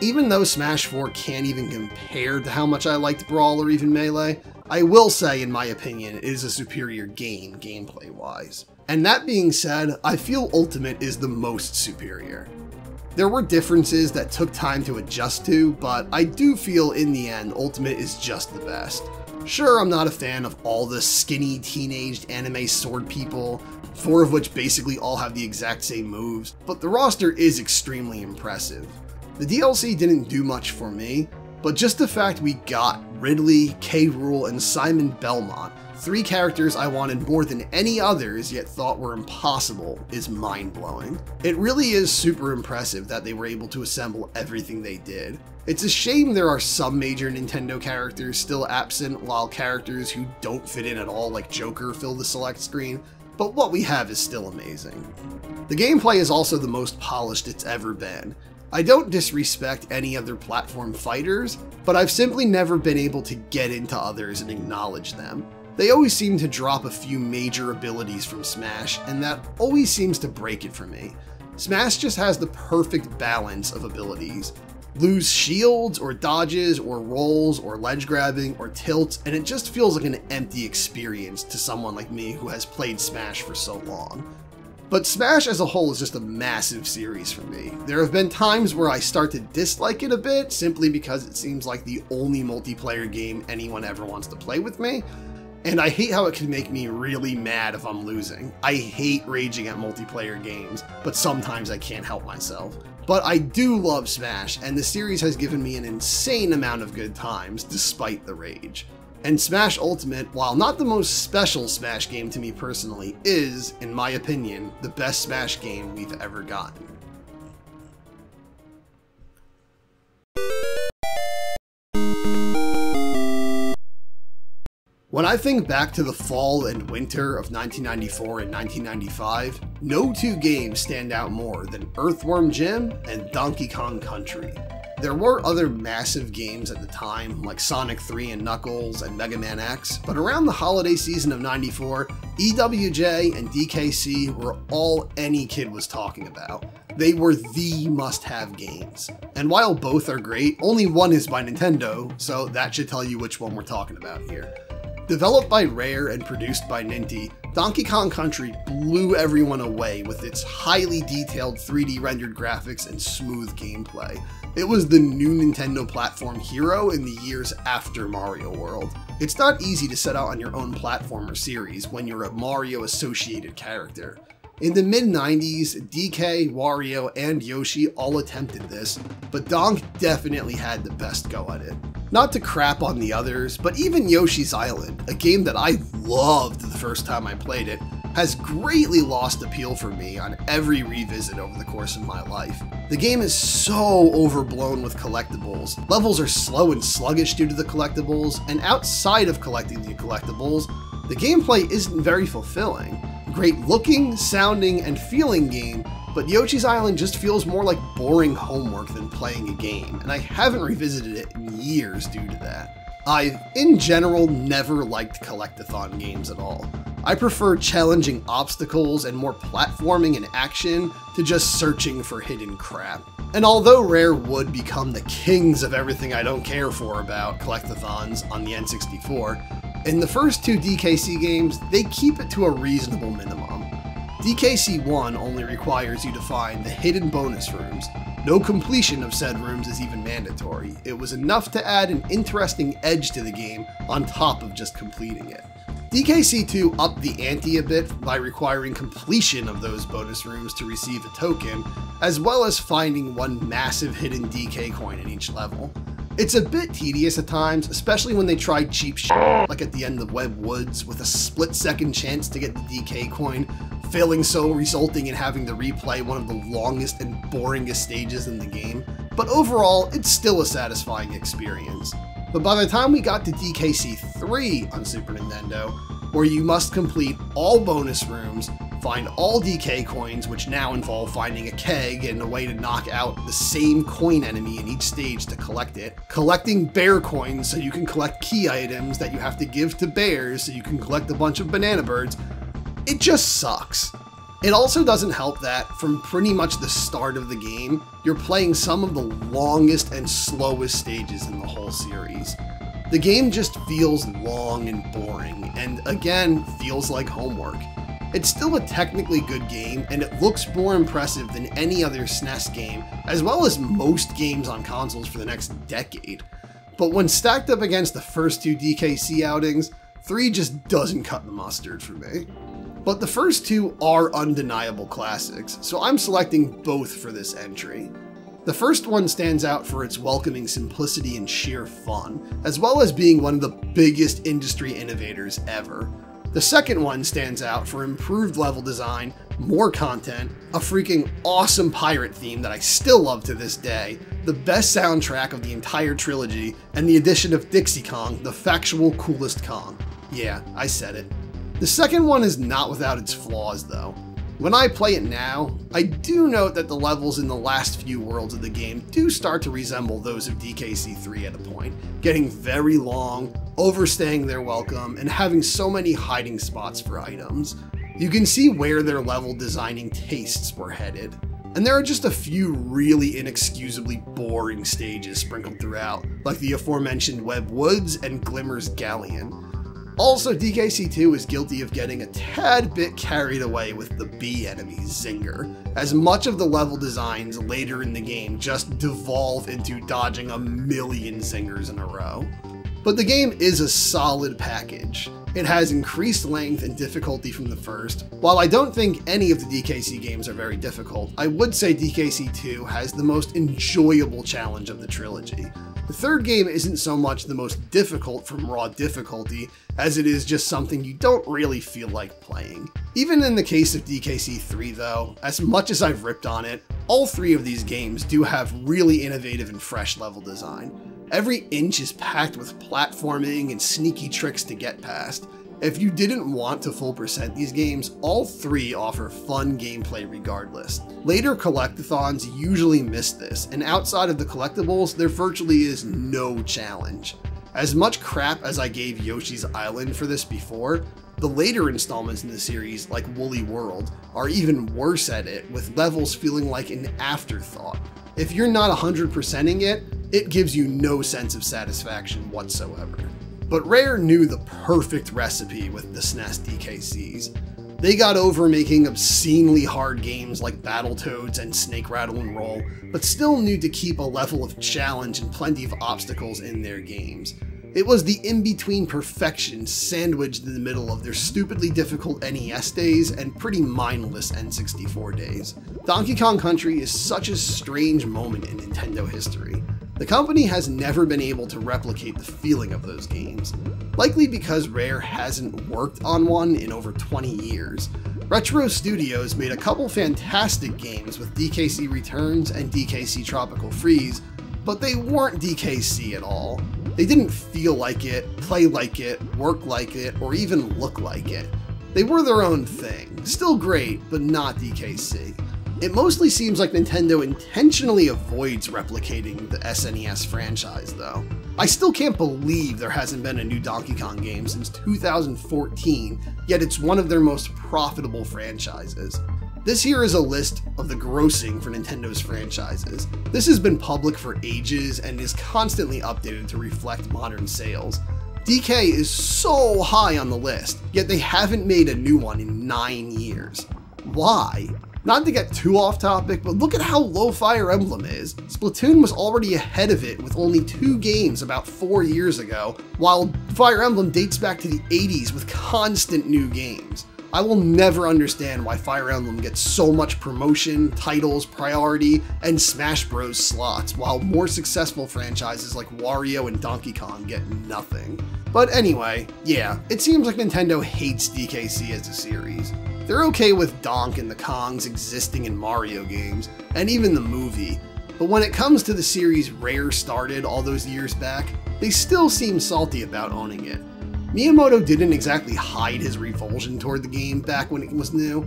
Even though Smash 4 can't even compare to how much I liked Brawl or even Melee, I will say, in my opinion, it is a superior game, gameplay-wise. And that being said, I feel Ultimate is the most superior. There were differences that took time to adjust to, but I do feel in the end, Ultimate is just the best. Sure, I'm not a fan of all the skinny, teenaged anime sword people, 4 of which basically all have the exact same moves, but the roster is extremely impressive. The DLC didn't do much for me, but just the fact we got Ridley, K. Rool, and Simon Belmont, 3 characters I wanted more than any others yet thought were impossible is mind-blowing. It really is super impressive that they were able to assemble everything they did. It's a shame there are some major Nintendo characters still absent, while characters who don't fit in at all like Joker fill the select screen, but what we have is still amazing. The gameplay is also the most polished it's ever been. I don't disrespect any other platform fighters, but I've simply never been able to get into others and acknowledge them. They always seem to drop a few major abilities from Smash, and that always seems to break it for me. Smash just has the perfect balance of abilities. Lose shields, or dodges, or rolls, or ledge grabbing, or tilts, and it just feels like an empty experience to someone like me who has played Smash for so long. But Smash as a whole is just a massive series for me. There have been times where I start to dislike it a bit, simply because it seems like the only multiplayer game anyone ever wants to play with me, and I hate how it can make me really mad if I'm losing. I hate raging at multiplayer games, but sometimes I can't help myself. But I do love Smash, and the series has given me an insane amount of good times, despite the rage. And Smash Ultimate, while not the most special Smash game to me personally, is, in my opinion, the best Smash game we've ever gotten. When I think back to the fall and winter of 1994 and 1995, no 2 games stand out more than Earthworm Jim and Donkey Kong Country. There were other massive games at the time, like Sonic 3 and Knuckles and Mega Man X, but around the holiday season of '94, EWJ and DKC were all any kid was talking about. They were the must-have games. And while both are great, only one is by Nintendo, so that should tell you which one we're talking about here. Developed by Rare and produced by Ninty, Donkey Kong Country blew everyone away with its highly detailed 3D rendered graphics and smooth gameplay. It was the new Nintendo platform hero in the years after Mario World. It's not easy to set out on your own platformer series when you're a Mario associated character. In the mid-90s, DK, Wario, and Yoshi all attempted this, but Donk definitely had the best go at it. Not to crap on the others, but even Yoshi's Island, a game that I loved the first time I played it, has greatly lost appeal for me on every revisit over the course of my life. The game is so overblown with collectibles, levels are slow and sluggish due to the collectibles, and outside of collecting the collectibles, the gameplay isn't very fulfilling. Great looking, sounding, and feeling game, but Yoshi's Island just feels more like boring homework than playing a game, and I haven't revisited it in years due to that. I've, in general, never liked collectathon games at all. I prefer challenging obstacles and more platforming and action to just searching for hidden crap. And although Rare would become the kings of everything I don't care for about collectathons on the N64, in the first 2 DKC games, they keep it to a reasonable minimum. DKC 1 only requires you to find the hidden bonus rooms. No completion of said rooms is even mandatory. It was enough to add an interesting edge to the game on top of just completing it. DKC 2 upped the ante a bit by requiring completion of those bonus rooms to receive a token, as well as finding one massive hidden DK coin in each level. It's a bit tedious at times, especially when they try cheap shit, like at the end of Web Woods, with a split-second chance to get the DK coin, failing so resulting in having to replay one of the longest and boringest stages in the game. But overall, it's still a satisfying experience. But by the time we got to DKC 3 on Super Nintendo, where you must complete all bonus rooms, find all DK coins, which now involve finding a keg and a way to knock out the same coin enemy in each stage to collect it, collecting bear coins so you can collect key items that you have to give to bears so you can collect a bunch of banana birds, it just sucks. It also doesn't help that, from pretty much the start of the game, you're playing some of the longest and slowest stages in the whole series. The game just feels long and boring, and again, feels like homework. It's still a technically good game, and it looks more impressive than any other SNES game, as well as most games on consoles for the next decade. But when stacked up against the first 2 DKC outings, 3 just doesn't cut the mustard for me. But the first 2 are undeniable classics, so I'm selecting both for this entry. The first one stands out for its welcoming simplicity and sheer fun, as well as being one of the biggest industry innovators ever. The second one stands out for improved level design, more content, a freaking awesome pirate theme that I still love to this day, the best soundtrack of the entire trilogy, and the addition of Dixie Kong, the factual coolest Kong. Yeah, I said it. The second one is not without its flaws though. When I play it now, I do note that the levels in the last few worlds of the game do start to resemble those of DKC3 at a point, getting very long, overstaying their welcome, and having so many hiding spots for items. You can see where their level designing tastes were headed. And there are just a few really inexcusably boring stages sprinkled throughout, like the aforementioned Web Woods and Glimmer's Galleon. Also, DKC2 is guilty of getting a tad bit carried away with the bee enemy, Zinger, as much of the level designs later in the game just devolve into dodging a million Zingers in a row. But the game is a solid package. It has increased length and difficulty from the first. While I don't think any of the DKC games are very difficult, I would say DKC2 has the most enjoyable challenge of the trilogy. The third game isn't so much the most difficult from raw difficulty, as it is just something you don't really feel like playing. Even in the case of DKC3 though, as much as I've ripped on it, all three of these games do have really innovative and fresh level design. Every inch is packed with platforming and sneaky tricks to get past. If you didn't want to full percent these games, all three offer fun gameplay regardless. Later collectathons usually miss this, and outside of the collectibles, there virtually is no challenge. As much crap as I gave Yoshi's Island for this before, the later installments in the series, like Woolly World, are even worse at it, with levels feeling like an afterthought. If you're not 100%ing it, it gives you no sense of satisfaction whatsoever. But Rare knew the perfect recipe with the SNES DKCs. They got over making obscenely hard games like Battletoads and Snake Rattle and Roll, but still knew to keep a level of challenge and plenty of obstacles in their games. It was the in-between perfection sandwiched in the middle of their stupidly difficult NES days and pretty mindless N64 days. Donkey Kong Country is such a strange moment in Nintendo history. The company has never been able to replicate the feeling of those games, likely because Rare hasn't worked on one in over 20 years. Retro Studios made a couple fantastic games with DKC Returns and DKC Tropical Freeze, but they weren't DKC at all. They didn't feel like it, play like it, work like it, or even look like it. They were their own thing, still great, but not DKC. It mostly seems like Nintendo intentionally avoids replicating the SNES franchise though. I still can't believe there hasn't been a new Donkey Kong game since 2014, yet it's one of their most profitable franchises. This here is a list of the grossing for Nintendo's franchises. This has been public for ages and is constantly updated to reflect modern sales. DK is so high on the list, yet they haven't made a new one in 9 years. Why? Not to get too off topic, but look at how low Fire Emblem is. Splatoon was already ahead of it with only 2 games about 4 years ago, while Fire Emblem dates back to the 80s with constant new games. I will never understand why Fire Emblem gets so much promotion, titles, priority, and Smash Bros slots, while more successful franchises like Wario and Donkey Kong get nothing. But anyway, yeah, it seems like Nintendo hates DKC as a series. They're okay with Donk and the Kongs existing in Mario games, and even the movie, but when it comes to the series Rare started all those years back, they still seem salty about owning it. Miyamoto didn't exactly hide his revulsion toward the game back when it was new.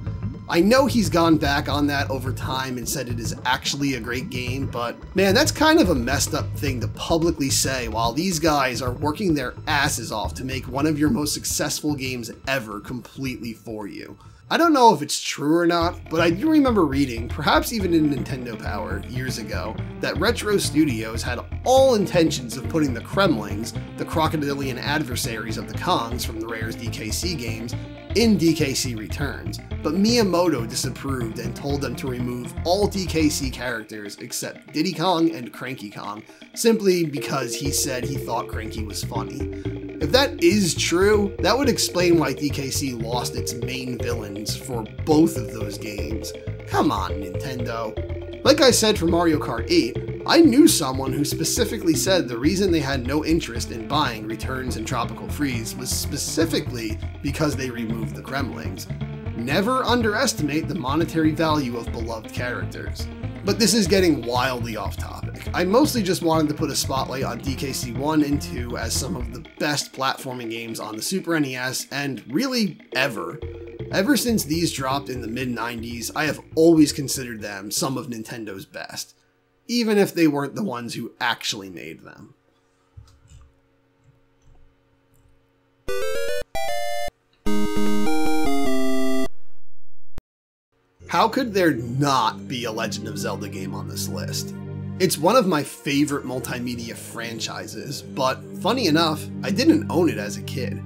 I know he's gone back on that over time and said it is actually a great game, but man, that's kind of a messed up thing to publicly say while these guys are working their asses off to make one of your most successful games ever completely for you. I don't know if it's true or not, but I do remember reading, perhaps even in Nintendo Power years ago, that Retro Studios had all intentions of putting the Kremlings, the crocodilian adversaries of the Kongs from the Rare's DKC games, in DKC Returns, but Miyamoto disapproved and told them to remove all DKC characters except Diddy Kong and Cranky Kong, simply because he said he thought Cranky was funny. If that is true, that would explain why DKC lost its main villains for both of those games. Come on, Nintendo. Like I said for Mario Kart 8, I knew someone who specifically said the reason they had no interest in buying Returns and Tropical Freeze was specifically because they removed the Kremlings. Never underestimate the monetary value of beloved characters. But this is getting wildly off topic. I mostly just wanted to put a spotlight on DKC 1 and 2 as some of the best platforming games on the Super NES and really ever. Ever since these dropped in the mid-90s, I have always considered them some of Nintendo's best, even if they weren't the ones who actually made them. How could there not be a Legend of Zelda game on this list? It's one of my favorite multimedia franchises, but funny enough, I didn't own it as a kid.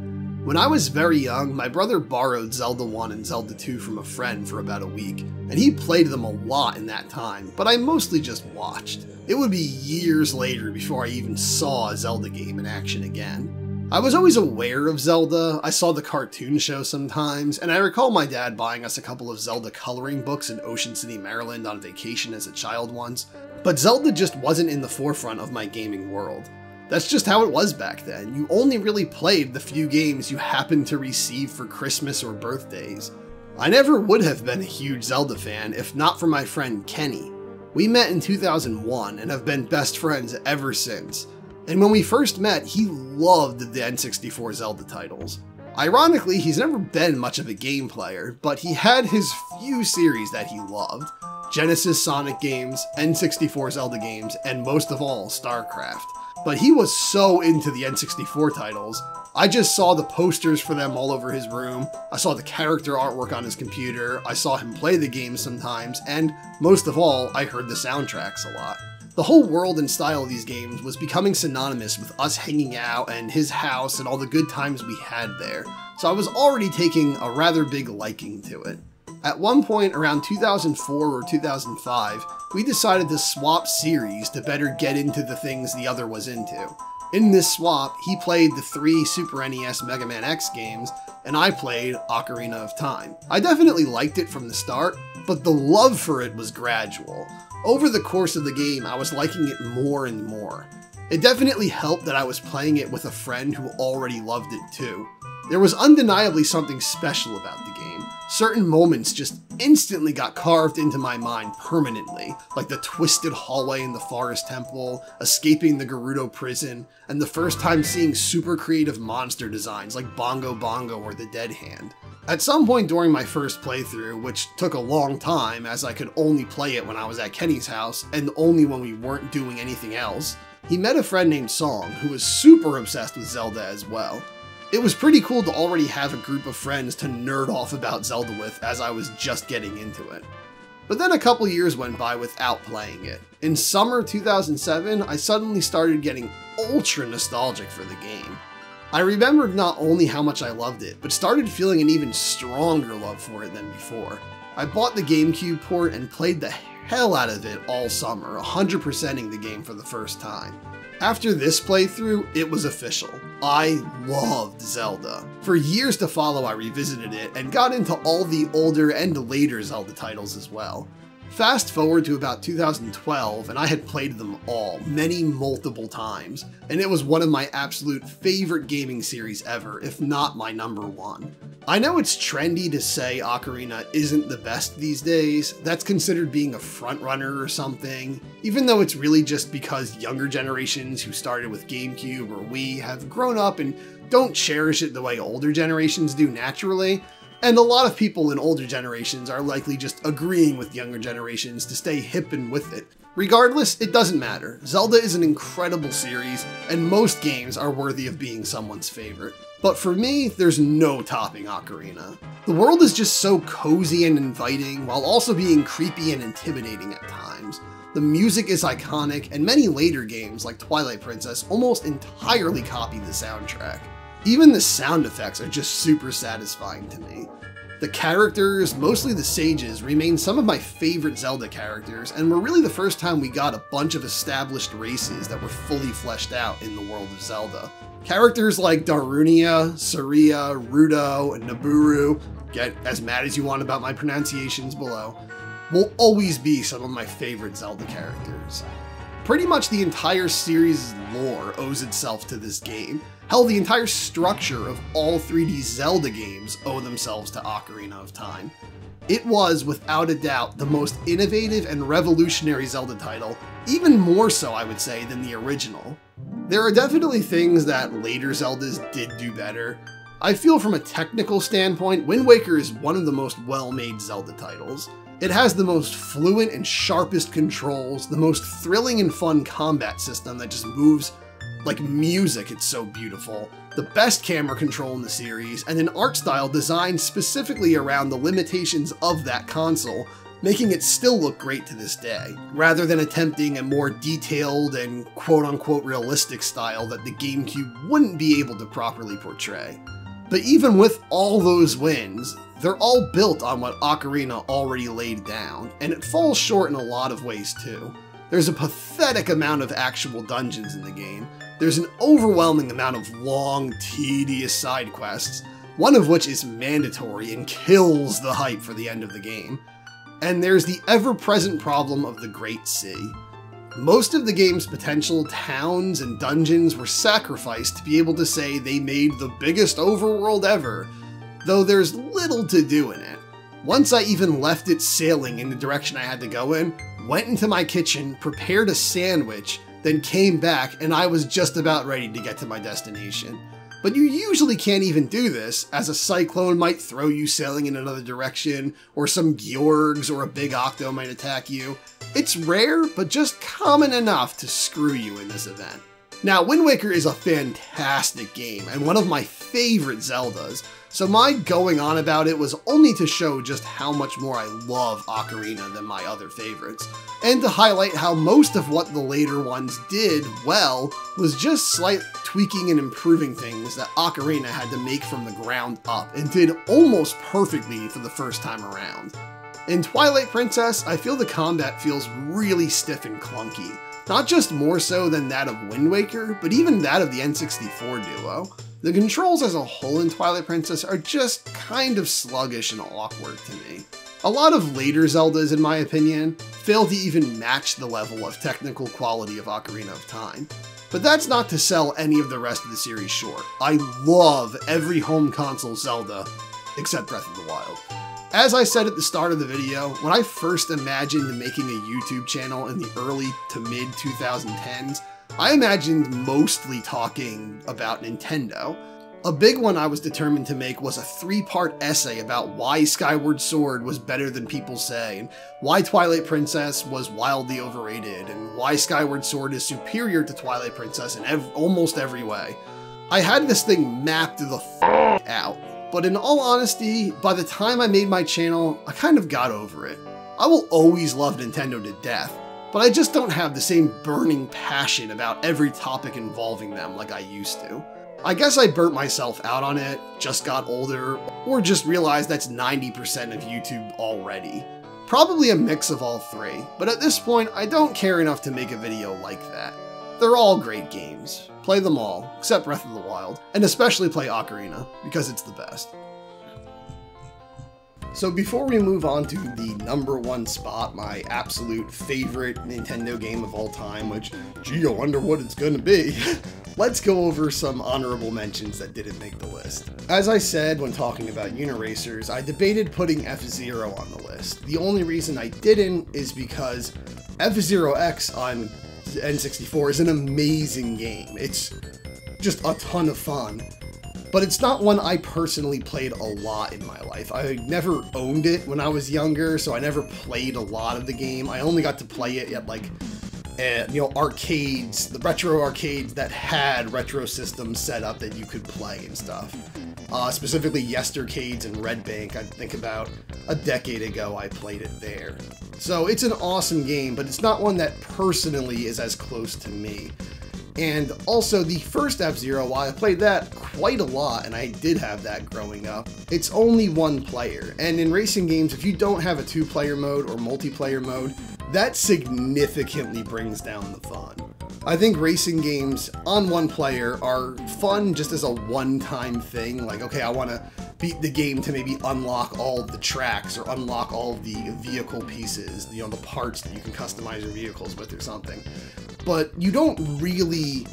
When I was very young, my brother borrowed Zelda 1 and Zelda 2 from a friend for about a week, and he played them a lot in that time, but I mostly just watched. It would be years later before I even saw a Zelda game in action again. I was always aware of Zelda, I saw the cartoon show sometimes, and I recall my dad buying us a couple of Zelda coloring books in Ocean City, Maryland on vacation as a child once, but Zelda just wasn't in the forefront of my gaming world. That's just how it was back then. You only really played the few games you happened to receive for Christmas or birthdays. I never would have been a huge Zelda fan if not for my friend Kenny. We met in 2001 and have been best friends ever since. And when we first met, he loved the N64 Zelda titles. Ironically, he's never been much of a game player, but he had his few series that he loved. Genesis Sonic games, N64 Zelda games, and most of all, StarCraft. But he was so into the N64 titles, I just saw the posters for them all over his room, I saw the character artwork on his computer, I saw him play the games sometimes, and most of all, I heard the soundtracks a lot. The whole world and style of these games was becoming synonymous with us hanging out and his house and all the good times we had there, so I was already taking a rather big liking to it. At one point around 2004 or 2005, we decided to swap series to better get into the things the other was into. In this swap, he played the 3 Super NES Mega Man X games, and I played Ocarina of Time. I definitely liked it from the start, but the love for it was gradual. Over the course of the game, I was liking it more and more. It definitely helped that I was playing it with a friend who already loved it too. There was undeniably something special about the game. Certain moments just instantly got carved into my mind permanently, like the twisted hallway in the Forest Temple, escaping the Gerudo prison, and the first time seeing super creative monster designs like Bongo Bongo or the Dead Hand. At some point during my first playthrough, which took a long time as I could only play it when I was at Kenny's house and only when we weren't doing anything else, he met a friend named Song who was super obsessed with Zelda as well. It was pretty cool to already have a group of friends to nerd off about Zelda with as I was just getting into it. But then a couple years went by without playing it. In summer 2007, I suddenly started getting ultra nostalgic for the game. I remembered not only how much I loved it, but started feeling an even stronger love for it than before. I bought the GameCube port and played the hell out of it all summer, 100%ing the game for the first time. After this playthrough, it was official. I loved Zelda. For years to follow, I revisited it and got into all the older and later Zelda titles as well. Fast forward to about 2012 and I had played them all, multiple times, and it was one of my absolute favorite gaming series ever, if not my #1. I know it's trendy to say Ocarina isn't the best these days, that's considered being a frontrunner or something, even though it's really just because younger generations who started with GameCube or Wii have grown up and don't cherish it the way older generations do naturally. And a lot of people in older generations are likely just agreeing with younger generations to stay hip and with it. Regardless, it doesn't matter. Zelda is an incredible series, and most games are worthy of being someone's favorite. But for me, there's no topping Ocarina. The world is just so cozy and inviting, while also being creepy and intimidating at times. The music is iconic, and many later games, like Twilight Princess, almost entirely copy the soundtrack. Even the sound effects are just super satisfying to me. The characters, mostly the sages, remain some of my favorite Zelda characters, and were really the first time we got a bunch of established races that were fully fleshed out in the world of Zelda. Characters like Darunia, Saria, Rudo, and Nabooru, get as mad as you want about my pronunciations below, will always be some of my favorite Zelda characters. Pretty much the entire series' lore owes itself to this game. Hell, the entire structure of all 3D Zelda games owe themselves to Ocarina of Time. It was, without a doubt, the most innovative and revolutionary Zelda title, even more so, I would say, than the original. There are definitely things that later Zeldas did do better. I feel from a technical standpoint, Wind Waker is one of the most well-made Zelda titles. It has the most fluent and sharpest controls, the most thrilling and fun combat system that just moves like music, it's so beautiful, the best camera control in the series, and an art style designed specifically around the limitations of that console, making it still look great to this day, rather than attempting a more detailed and quote-unquote realistic style that the GameCube wouldn't be able to properly portray. But even with all those wins, they're all built on what Ocarina already laid down, and it falls short in a lot of ways too. There's a pathetic amount of actual dungeons in the game. There's an overwhelming amount of long, tedious side quests, one of which is mandatory and kills the hype for the end of the game. And there's the ever-present problem of the Great Sea. Most of the game's potential towns and dungeons were sacrificed to be able to say they made the biggest overworld ever, though there's little to do in it. Once I even left it sailing in the direction I had to go in, went into my kitchen, prepared a sandwich, then came back, and I was just about ready to get to my destination. But you usually can't even do this, as a cyclone might throw you sailing in another direction, or some Georgs or a big Octo might attack you. It's rare, but just common enough to screw you in this event. Now, Wind Waker is a fantastic game, and one of my favorite Zeldas, so my going on about it was only to show just how much more I love Ocarina than my other favorites, and to highlight how most of what the later ones did well was just slight tweaking and improving things that Ocarina had to make from the ground up, and did almost perfectly for the first time around. In Twilight Princess, I feel the combat feels really stiff and clunky. Not just more so than that of Wind Waker, but even that of the N64 duo. The controls as a whole in Twilight Princess are just kind of sluggish and awkward to me. A lot of later Zeldas, in my opinion, fail to even match the level of technical quality of Ocarina of Time. But that's not to sell any of the rest of the series short. I love every home console Zelda, except Breath of the Wild. As I said at the start of the video, when I first imagined making a YouTube channel in the early to mid 2010s, I imagined mostly talking about Nintendo. A big one I was determined to make was a 3-part essay about why Skyward Sword was better than people say, and why Twilight Princess was wildly overrated, and why Skyward Sword is superior to Twilight Princess in almost every way. I had this thing mapped the f out. But in all honesty, by the time I made my channel, I kind of got over it. I will always love Nintendo to death, but I just don't have the same burning passion about every topic involving them like I used to. I guess I burnt myself out on it, just got older, or just realized that's 90% of YouTube already. Probably a mix of all three, but at this point, I don't care enough to make a video like that. They're all great games. Play them all, except Breath of the Wild, and especially play Ocarina, because it's the best. So before we move on to the #1 spot, my absolute favorite Nintendo game of all time, which, gee, I wonder what it's gonna be, let's go over some honorable mentions that didn't make the list. As I said when talking about Uniracers, I debated putting F-Zero on the list. The only reason I didn't is because F-Zero X on N64 is an amazing game. It's just a ton of fun. But it's not one I personally played a lot in my life. I never owned it when I was younger, so I never played a lot of the game. I only got to play it at like, arcades, the retro arcades that had retro systems set up that you could play and stuff. Specifically Yestercades and Red Bank. I think about a decade ago I played it there. So it's an awesome game, but it's not one that personally is as close to me. And also the first F-Zero, while I played that quite a lot, and I did have that growing up, it's only one player. And in racing games, if you don't have a 2-player mode or multiplayer mode, that significantly brings down the fun. I think racing games on one player are fun just as a one-time thing, like, okay, I want to beat the game to maybe unlock all of the tracks or unlock all of the vehicle pieces, you know, the parts that you can customize your vehicles with or something. But you don't really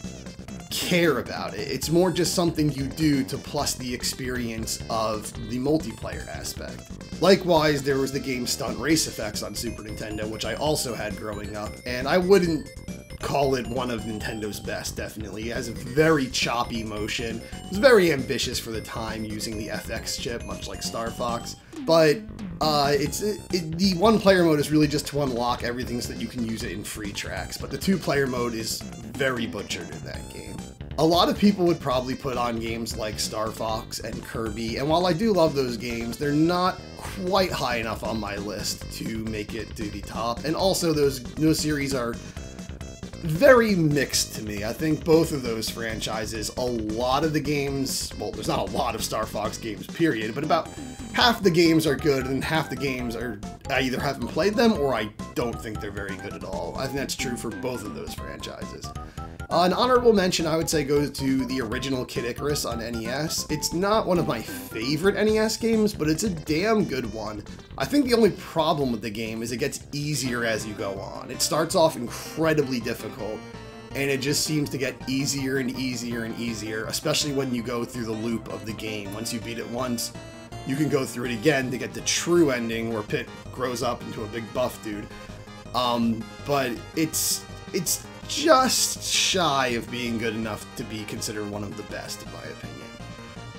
care about it. It's more just something you do to plus the experience of the multiplayer aspect. Likewise, there was the game Stunt Race Effects on Super Nintendo, which I also had growing up, and I wouldn't call it one of Nintendo's best, definitely. It has a very choppy motion. It was very ambitious for the time, using the FX chip, much like Star Fox. But the one-player mode is really just to unlock everything so that you can use it in free tracks, but the two-player mode is very butchered in that game. A lot of people would probably put on games like Star Fox and Kirby, and while I do love those games, they're not quite high enough on my list to make it to the top, and also those series are very mixed to me. I think both of those franchises, a lot of the games, well, there's not a lot of Star Fox games, period, but about half the games are good and half the games are, I either haven't played them or I don't think they're very good at all. I think that's true for both of those franchises. An honorable mention, I would say, goes to the original Kid Icarus on NES. It's not one of my favorite NES games, but it's a damn good one. I think the only problem with the game is it gets easier as you go on. It starts off incredibly difficult, and it just seems to get easier and easier and easier, especially when you go through the loop of the game. Once you beat it once, you can go through it again to get the true ending where Pit grows up into a big buff dude. But it's just shy of being good enough to be considered one of the best, in my opinion.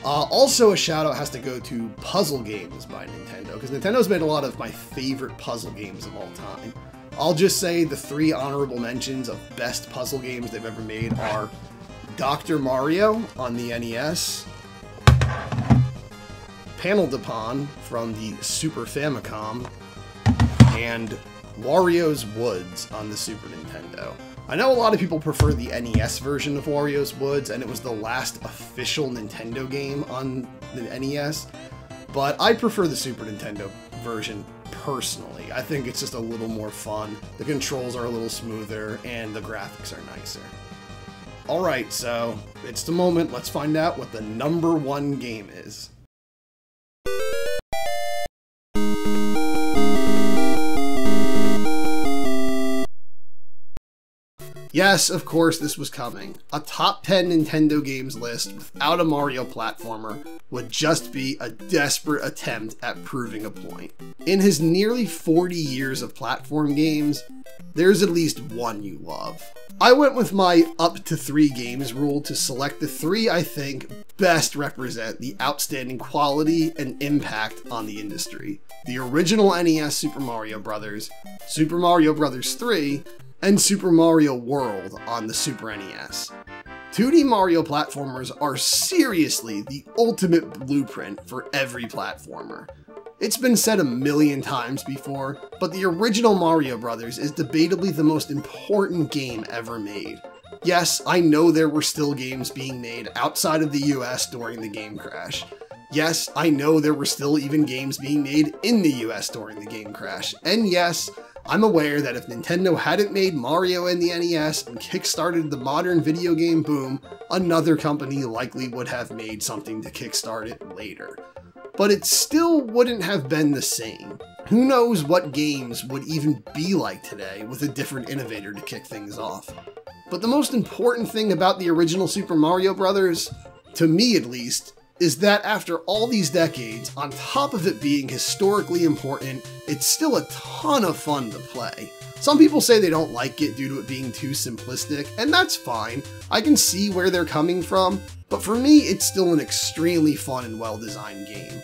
Also, a shout out has to go to puzzle games by Nintendo, because Nintendo's made a lot of my favorite puzzle games of all time. I'll just say the 3 honorable mentions of best puzzle games they've ever made are Dr. Mario on the NES, Panel Depon from the Super Famicom, and Wario's Woods on the Super Nintendo. I know a lot of people prefer the NES version of Wario's Woods, and it was the last official Nintendo game on the NES, but I prefer the Super Nintendo version personally. I think it's just a little more fun, the controls are a little smoother, and the graphics are nicer. Alright, so it's the moment, let's find out what the #1 game is. Yes, of course this was coming. A top 10 Nintendo games list without a Mario platformer would just be a desperate attempt at proving a point. In his nearly 40 years of platform games, there's at least one you love. I went with my up to 3 games rule to select the 3 I think best represent the outstanding quality and impact on the industry. The original NES Super Mario Bros., Super Mario Bros. 3, and Super Mario World on the Super NES. 2D Mario platformers are seriously the ultimate blueprint for every platformer. It's been said a million times before, but the original Mario Bros. Is debatably the most important game ever made. Yes, I know there were still games being made outside of the US during the game crash. Yes, I know there were still even games being made in the US during the game crash. And yes, I'm aware that if Nintendo hadn't made Mario and the NES and kickstarted the modern video game boom, another company likely would have made something to kickstart it later. But it still wouldn't have been the same. Who knows what games would even be like today with a different innovator to kick things off. But the most important thing about the original Super Mario Bros., to me at least, is that after all these decades, on top of it being historically important, it's still a ton of fun to play. Some people say they don't like it due to it being too simplistic, and that's fine. I can see where they're coming from, but for me, it's still an extremely fun and well-designed game.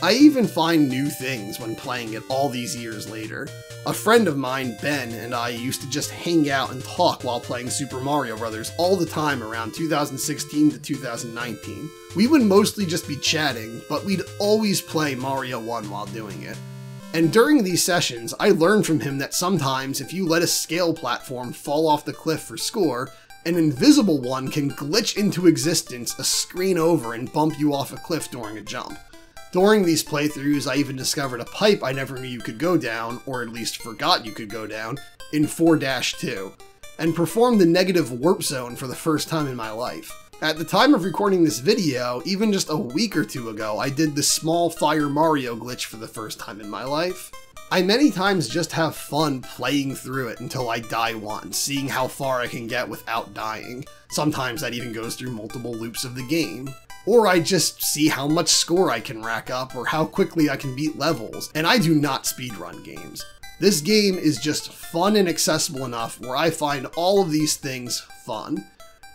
I even find new things when playing it all these years later. A friend of mine, Ben, and I used to just hang out and talk while playing Super Mario Bros. All the time around 2016 to 2019. We would mostly just be chatting, but we'd always play Mario 1 while doing it. And during these sessions, I learned from him that sometimes if you let a scale platform fall off the cliff for score, an invisible one can glitch into existence a screen over and bump you off a cliff during a jump. During these playthroughs, I even discovered a pipe I never knew you could go down, or at least forgot you could go down, in 4-2, and performed the negative warp zone for the first time in my life. At the time of recording this video, even just a week or two ago, I did the small fire Mario glitch for the first time in my life. I many times just have fun playing through it until I die once, seeing how far I can get without dying. Sometimes that even goes through multiple loops of the game. Or I just see how much score I can rack up or how quickly I can beat levels, and I do not speedrun games. This game is just fun and accessible enough where I find all of these things fun.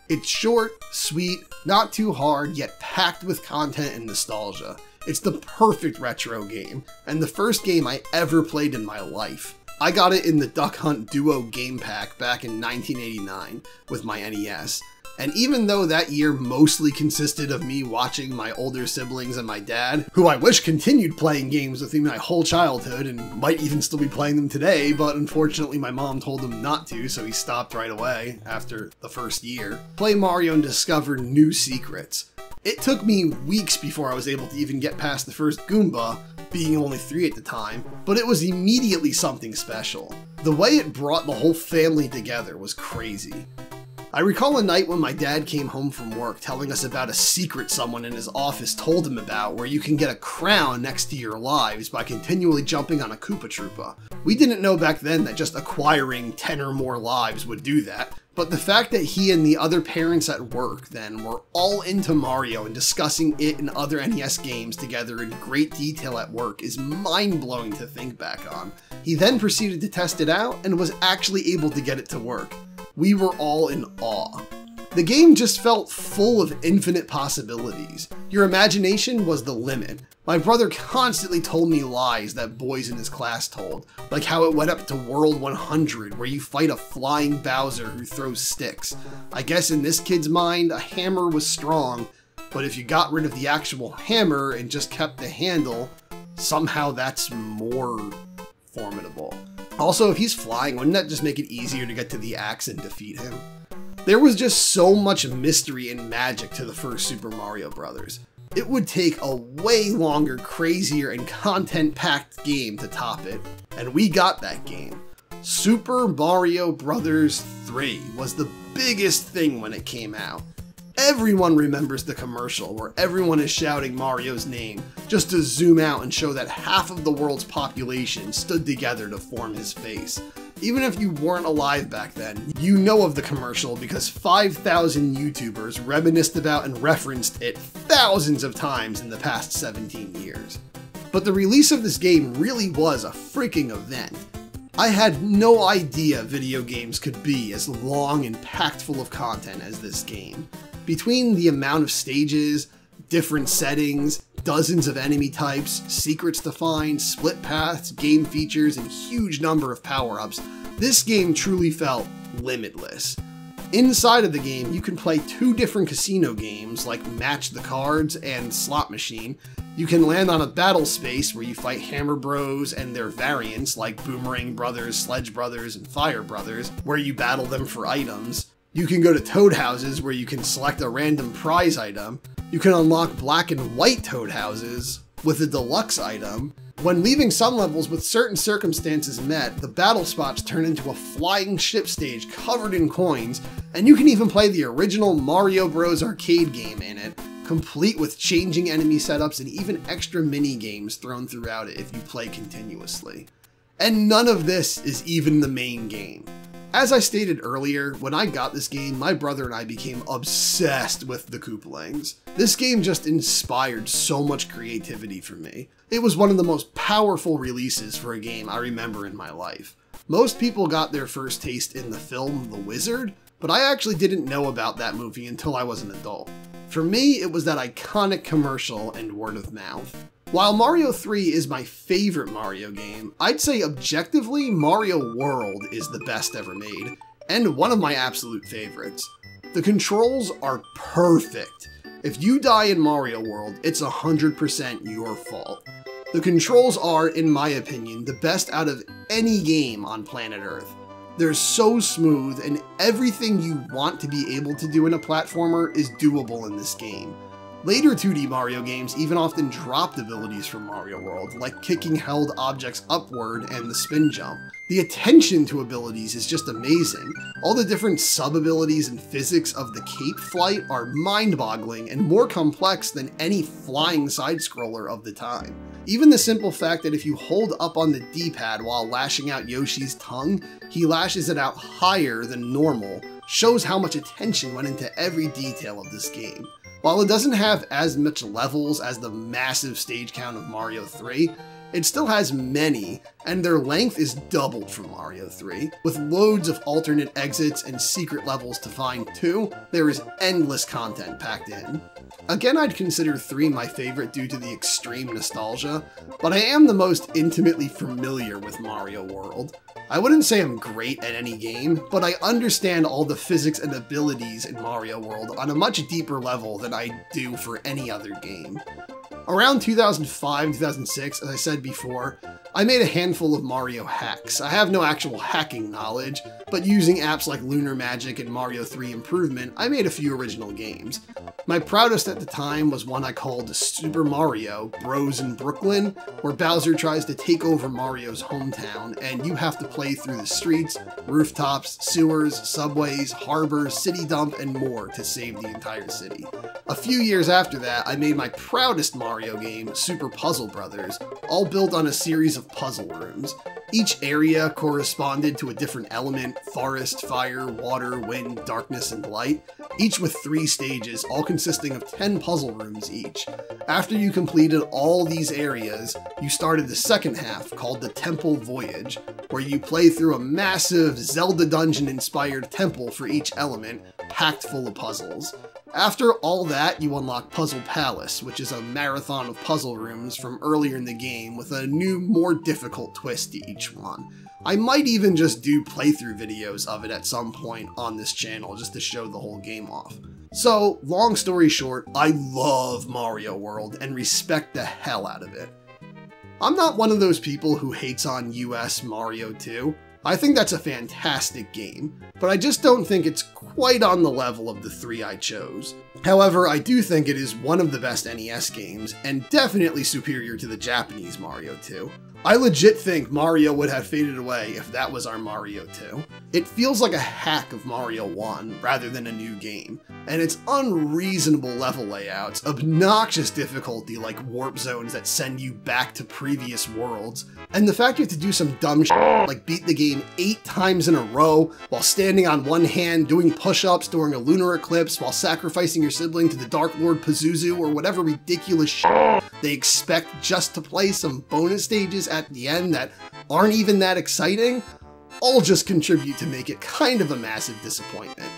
It's short, sweet, not too hard, yet packed with content and nostalgia. It's the perfect retro game, and the first game I ever played in my life. I got it in the Duck Hunt Duo game pack back in 1989 with my NES. And even though that year mostly consisted of me watching my older siblings and my dad, who I wish continued playing games with me my whole childhood and might even still be playing them today, but unfortunately my mom told him not to, so he stopped right away after the first year, play Mario and discover new secrets. It took me weeks before I was able to even get past the first Goomba, being only 3 at the time, but it was immediately something special. The way it brought the whole family together was crazy. I recall a night when my dad came home from work telling us about a secret someone in his office told him about where you can get a crown next to your lives by continually jumping on a Koopa Troopa. We didn't know back then that just acquiring 10 or more lives would do that, but the fact that he and the other parents at work then were all into Mario and discussing it and other NES games together in great detail at work is mind-blowing to think back on. He then proceeded to test it out and was actually able to get it to work. We were all in awe. The game just felt full of infinite possibilities. Your imagination was the limit. My brother constantly told me lies that boys in his class told, like how it went up to World 100 where you fight a flying Bowser who throws sticks. I guess in this kid's mind, a hammer was strong, but if you got rid of the actual hammer and just kept the handle, somehow that's more formidable. Also, if he's flying, wouldn't that just make it easier to get to the axe and defeat him? There was just so much mystery and magic to the first Super Mario Bros. It would take a way longer, crazier, and content-packed game to top it, and we got that game. Super Mario Bros. 3 was the biggest thing when it came out. Everyone remembers the commercial where everyone is shouting Mario's name just to zoom out and show that half of the world's population stood together to form his face. Even if you weren't alive back then, you know of the commercial because 5,000 YouTubers reminisced about and referenced it thousands of times in the past 17 years. But the release of this game really was a freaking event. I had no idea video games could be as long and packed full of content as this game. Between the amount of stages, different settings, dozens of enemy types, secrets to find, split paths, game features, and huge number of power-ups, this game truly felt limitless. Inside of the game, you can play 2 different casino games like Match the Cards and Slot Machine. You can land on a battle space where you fight Hammer Bros and their variants like Boomerang Brothers, Sledge Brothers, and Fire Brothers, where you battle them for items. You can go to Toad Houses where you can select a random prize item. You can unlock black and white Toad Houses with a deluxe item. When leaving some levels with certain circumstances met, the battle spots turn into a flying ship stage covered in coins, and you can even play the original Mario Bros. Arcade game in it, complete with changing enemy setups and even extra mini games thrown throughout it if you play continuously. And none of this is even the main game. As I stated earlier, when I got this game, my brother and I became obsessed with the Koopalings. This game just inspired so much creativity for me. It was one of the most powerful releases for a game I remember in my life. Most people got their first taste in the film The Wizard, but I actually didn't know about that movie until I was an adult. For me, it was that iconic commercial and word of mouth. While Mario 3 is my favorite Mario game, I'd say objectively Mario World is the best ever made, and one of my absolute favorites. The controls are perfect. If you die in Mario World, it's 100% your fault. The controls are, in my opinion, the best out of any game on planet Earth. They're so smooth, and everything you want to be able to do in a platformer is doable in this game. Later 2D Mario games even often dropped abilities from Mario World, like kicking held objects upward and the spin jump. The attention to abilities is just amazing. All the different sub-abilities and physics of the cape flight are mind-boggling and more complex than any flying side-scroller of the time. Even the simple fact that if you hold up on the D-pad while lashing out Yoshi's tongue, he lashes it out higher than normal, shows how much attention went into every detail of this game. While it doesn't have as much levels as the massive stage count of Mario 3, it still has many, and their length is doubled from Mario 3. With loads of alternate exits and secret levels to find too, there is endless content packed in. Again, I'd consider 3 my favorite due to the extreme nostalgia, but I am the most intimately familiar with Mario World. I wouldn't say I'm great at any game, but I understand all the physics and abilities in Mario World on a much deeper level than I do for any other game. Around 2005-2006, as I said before, I made a handful of Mario hacks. I have no actual hacking knowledge, but using apps like Lunar Magic and Mario 3 Improvement, I made a few original games. My proudest at the time was one I called Super Mario Bros in Brooklyn, where Bowser tries to take over Mario's hometown, and you have to play through the streets, rooftops, sewers, subways, harbors, city dump, and more to save the entire city. A few years after that, I made my proudest Mario game, Super Puzzle Brothers, all built on a series of puzzle rooms. Each area corresponded to a different element: forest, fire, water, wind, darkness, and light, each with 3 stages, all consisting of 10 puzzle rooms each. After you completed all these areas, you started the second half, called the Temple Voyage, where you play through a massive Zelda dungeon-inspired temple for each element, packed full of puzzles. After all that, you unlock Puzzle Palace, which is a marathon of puzzle rooms from earlier in the game with a new, more difficult twist to each one. I might even just do playthrough videos of it at some point on this channel just to show the whole game off. So, long story short, I love Mario World and respect the hell out of it. I'm not one of those people who hates on US Mario 2. I think that's a fantastic game, but I just don't think it's quite on the level of the 3 I chose. However, I do think it is one of the best NES games, and definitely superior to the Japanese Mario 2. I legit think Mario would have faded away if that was our Mario 2. It feels like a hack of Mario 1 rather than a new game, and its unreasonable level layouts, obnoxious difficulty like warp zones that send you back to previous worlds, and the fact you have to do some dumb shit like beat the game 8 times in a row while standing on one hand doing push-ups during a lunar eclipse while sacrificing your sibling to the Dark Lord Pazuzu or whatever ridiculous shit they expect just to play some bonus stages at the end that aren't even that exciting, all just contribute to make it kind of a massive disappointment.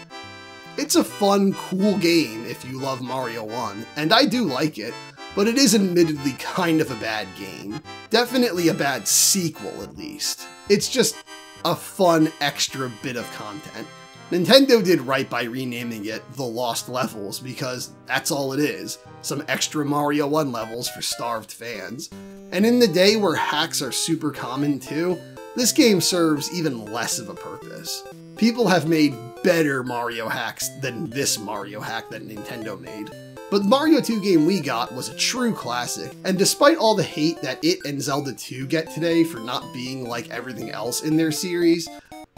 It's a fun, cool game if you love Mario 1, and I do like it, but it is admittedly kind of a bad game. Definitely a bad sequel, at least. It's just a fun extra bit of content. Nintendo did right by renaming it The Lost Levels, because that's all it is, some extra Mario 1 levels for starved fans. And in the day where hacks are super common too, this game serves even less of a purpose. People have made better Mario hacks than this Mario hack that Nintendo made. But the Mario 2 game we got was a true classic, and despite all the hate that it and Zelda 2 get today for not being like everything else in their series,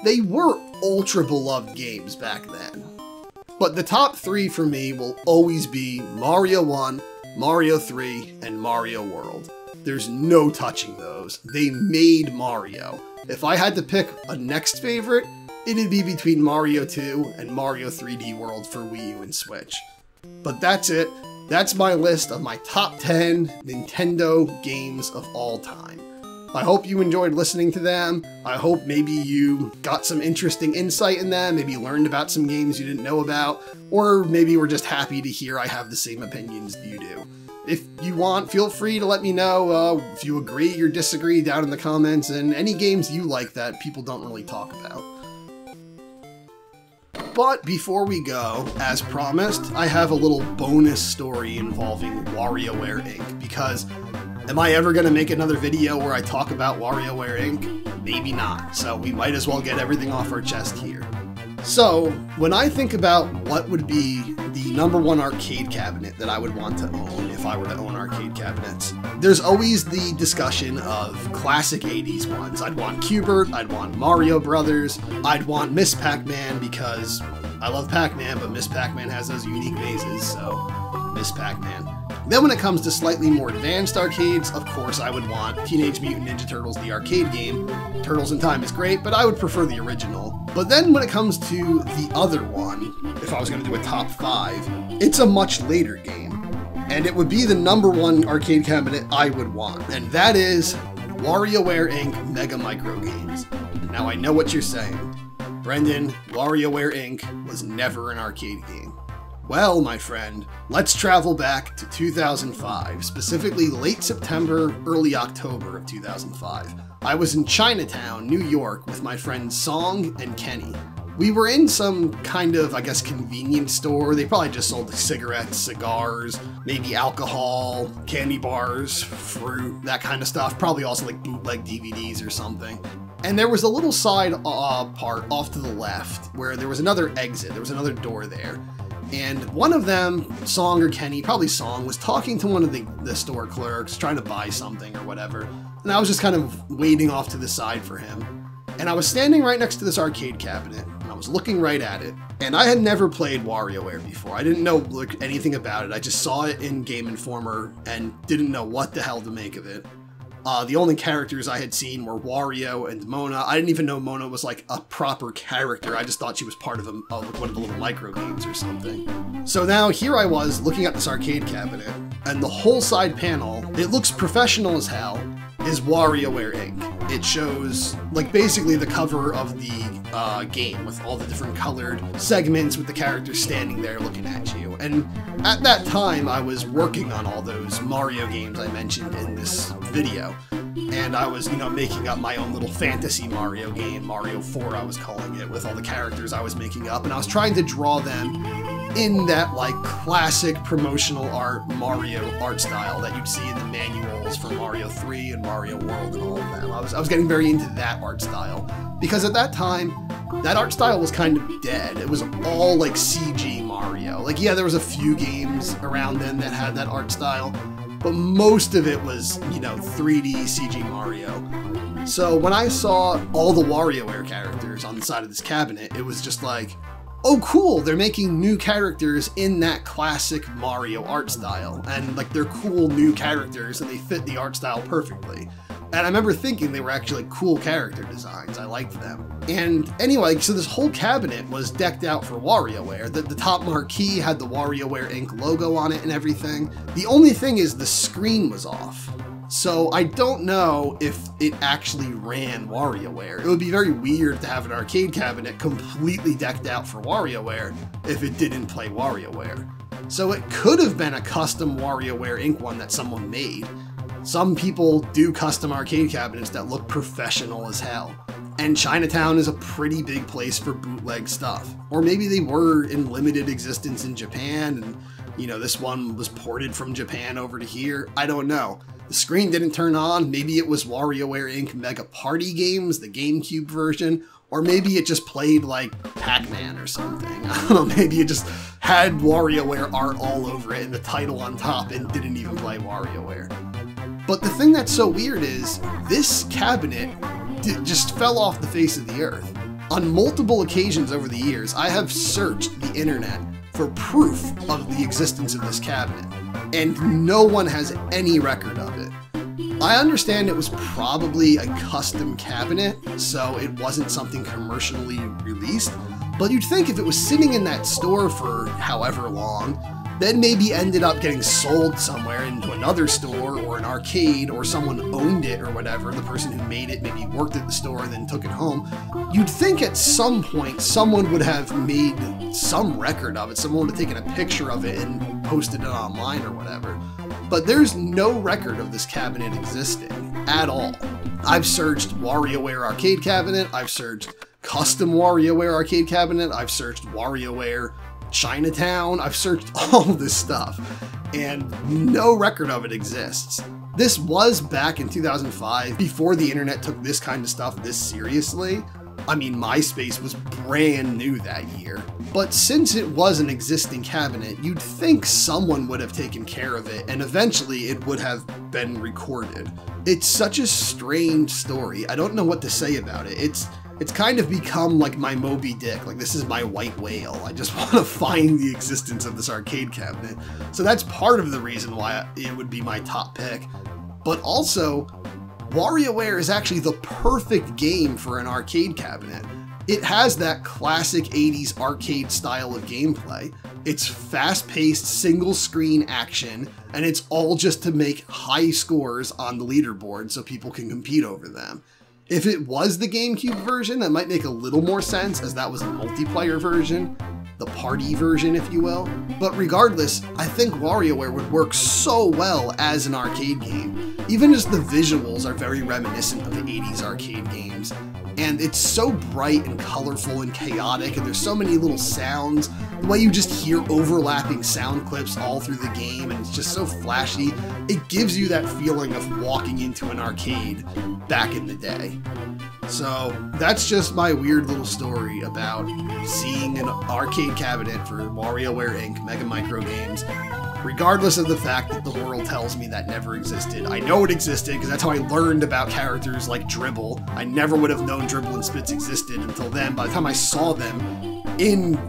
they were ultra beloved games back then. But the top 3 for me will always be Mario 1, Mario 3, and Mario World. There's no touching those. They made Mario. If I had to pick a next favorite, it'd be between Mario 2 and Mario 3D World for Wii U and Switch. But that's it. That's my list of my top 10 Nintendo games of all time. I hope you enjoyed listening to them. I hope maybe you got some interesting insight in them, maybe learned about some games you didn't know about, or maybe were just happy to hear I have the same opinions you do. If you want, feel free to let me know if you agree or disagree down in the comments, and any games you like that people don't really talk about. But before we go, as promised, I have a little bonus story involving WarioWare Inc. Because am I ever going to make another video where I talk about WarioWare Inc? Maybe not, so we might as well get everything off our chest here. So, when I think about what would be the the #1 arcade cabinet that I would want to own if I were to own arcade cabinets. There's always the discussion of classic 80s ones. I'd want Q*bert, I'd want Mario Brothers, I'd want Miss Pac-Man because I love Pac-Man, but Miss Pac-Man has those unique mazes, so Miss Pac-Man. Then when it comes to slightly more advanced arcades, of course I would want Teenage Mutant Ninja Turtles, the arcade game. Turtles in Time is great, but I would prefer the original. But then when it comes to the other one, if I was going to do a top 5, it's a much later game. And it would be the #1 arcade cabinet I would want, and that is WarioWare Inc. Mega Micro Games. Now I know what you're saying. Brendan, WarioWare Inc. was never an arcade game. Well, my friend, let's travel back to 2005, specifically late September, early October of 2005. I was in Chinatown, New York, with my friends Song and Kenny. We were in some kind of, I guess, convenience store. They probably just sold cigarettes, cigars, maybe alcohol, candy bars, fruit, that kind of stuff. Probably also like bootleg DVDs or something. And there was a little side part off to the left where there was another exit. There was another door there. And one of them, Song or Kenny, probably Song, was talking to one of the store clerks, trying to buy something or whatever. And I was just kind of waiting off to the side for him. And I was standing right next to this arcade cabinet, and I was looking right at it. And I had never played WarioWare before. I didn't know anything about it. I just saw it in Game Informer and didn't know what the hell to make of it. The only characters I had seen were Wario and Mona. I didn't even know Mona was like a proper character. I just thought she was part of one of the little micro games or something. So now here I was looking at this arcade cabinet, and the whole side panel, it looks professional as hell, is WarioWare Inc. It shows like basically the cover of the game with all the different colored segments with the characters standing there looking at you. And at that time I was working on all those Mario games I mentioned in this video. And I was, making up my own little fantasy Mario game, Mario 4 I was calling it, with all the characters I was making up, and I was trying to draw them in that like classic promotional art Mario art style that you'd see in the manuals for Mario 3 and Mario World and all of them. I was getting very into that art style, because at that time, that art style was kind of dead. It was all like CG Mario. Like, yeah, there was a few games around then that had that art style, but most of it was, 3D CG Mario. So when I saw all the WarioWare characters on the side of this cabinet, it was just like, oh cool, they're making new characters in that classic Mario art style. And like, they're cool new characters and they fit the art style perfectly. And I remember thinking they were actually cool character designs. I liked them. And anyway, so this whole cabinet was decked out for WarioWare. The top marquee had the WarioWare Inc. logo on it and everything. The only thing is the screen was off. So I don't know if it actually ran WarioWare. It would be very weird to have an arcade cabinet completely decked out for WarioWare if it didn't play WarioWare. So it could have been a custom WarioWare Inc. one that someone made. Some people do custom arcade cabinets that look professional as hell. And Chinatown is a pretty big place for bootleg stuff. Or maybe they were in limited existence in Japan and, this one was ported from Japan over to here. I don't know. The screen didn't turn on. Maybe it was WarioWare Inc. Mega Party Games, the GameCube version. Or maybe it just played like Pac-Man or something. I don't know, maybe it just had WarioWare art all over it and the title on top and didn't even play WarioWare. But the thing that's so weird is, this cabinet just fell off the face of the earth. On multiple occasions over the years, I have searched the internet for proof of the existence of this cabinet, and no one has any record of it. I understand it was probably a custom cabinet, so it wasn't something commercially released, but you'd think if it was sitting in that store for however long, then maybe ended up getting sold somewhere into another store or an arcade, or someone owned it or whatever, the person who made it maybe worked at the store and then took it home. You'd think at some point someone would have made some record of it, someone would have taken a picture of it and posted it online or whatever. But there's no record of this cabinet existing at all. I've searched WarioWare arcade cabinet, I've searched custom WarioWare arcade cabinet, I've searched WarioWare Chinatown, I've searched all this stuff, and no record of it exists. This was back in 2005, before the internet took this kind of stuff this seriously. I mean, MySpace was brand new that year. But since it was an existing cabinet, you'd think someone would have taken care of it, and eventually it would have been recorded. It's such a strange story. I don't know what to say about it. It's kind of become like my Moby Dick, like this is my white whale. I just want to find the existence of this arcade cabinet. So that's part of the reason why it would be my top pick. But also, WarioWare is actually the perfect game for an arcade cabinet. It has that classic 80s arcade style of gameplay. It's fast-paced single-screen action, and it's all just to make high scores on the leaderboard so people can compete over them. If it was the GameCube version, that might make a little more sense, as that was a multiplayer version, the party version, if you will. But regardless, I think WarioWare would work so well as an arcade game. Even just the visuals are very reminiscent of the 80s arcade games. And it's so bright and colorful and chaotic, and there's so many little sounds. The way you just hear overlapping sound clips all through the game, and it's just so flashy. It gives you that feeling of walking into an arcade back in the day. So that's just my weird little story about seeing an arcade cabinet for WarioWare Inc. Mega Micro Games, regardless of the fact that the world tells me that never existed. I know it existed because that's how I learned about characters like Dribble. I never would have known Dribble and Spitz existed until then. By the time I saw them in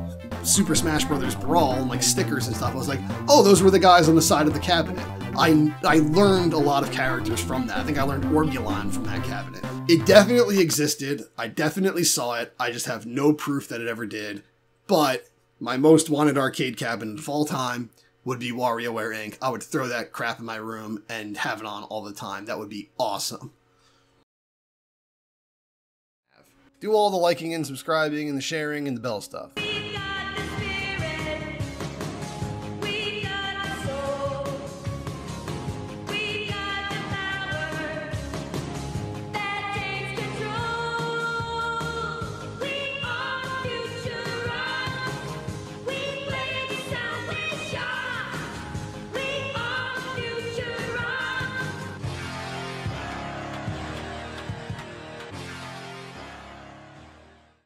Super Smash Bros. Brawl and like stickers and stuff, I was like, oh, those were the guys on the side of the cabinet. I learned a lot of characters from that. I think I learned Orbulon from that cabinet. It definitely existed. I definitely saw it. I just have no proof that it ever did. But my most wanted arcade cabinet of all time would be WarioWare Inc. I would throw that crap in my room and have it on all the time. That would be awesome. Do all the liking and subscribing and the sharing and the bell stuff.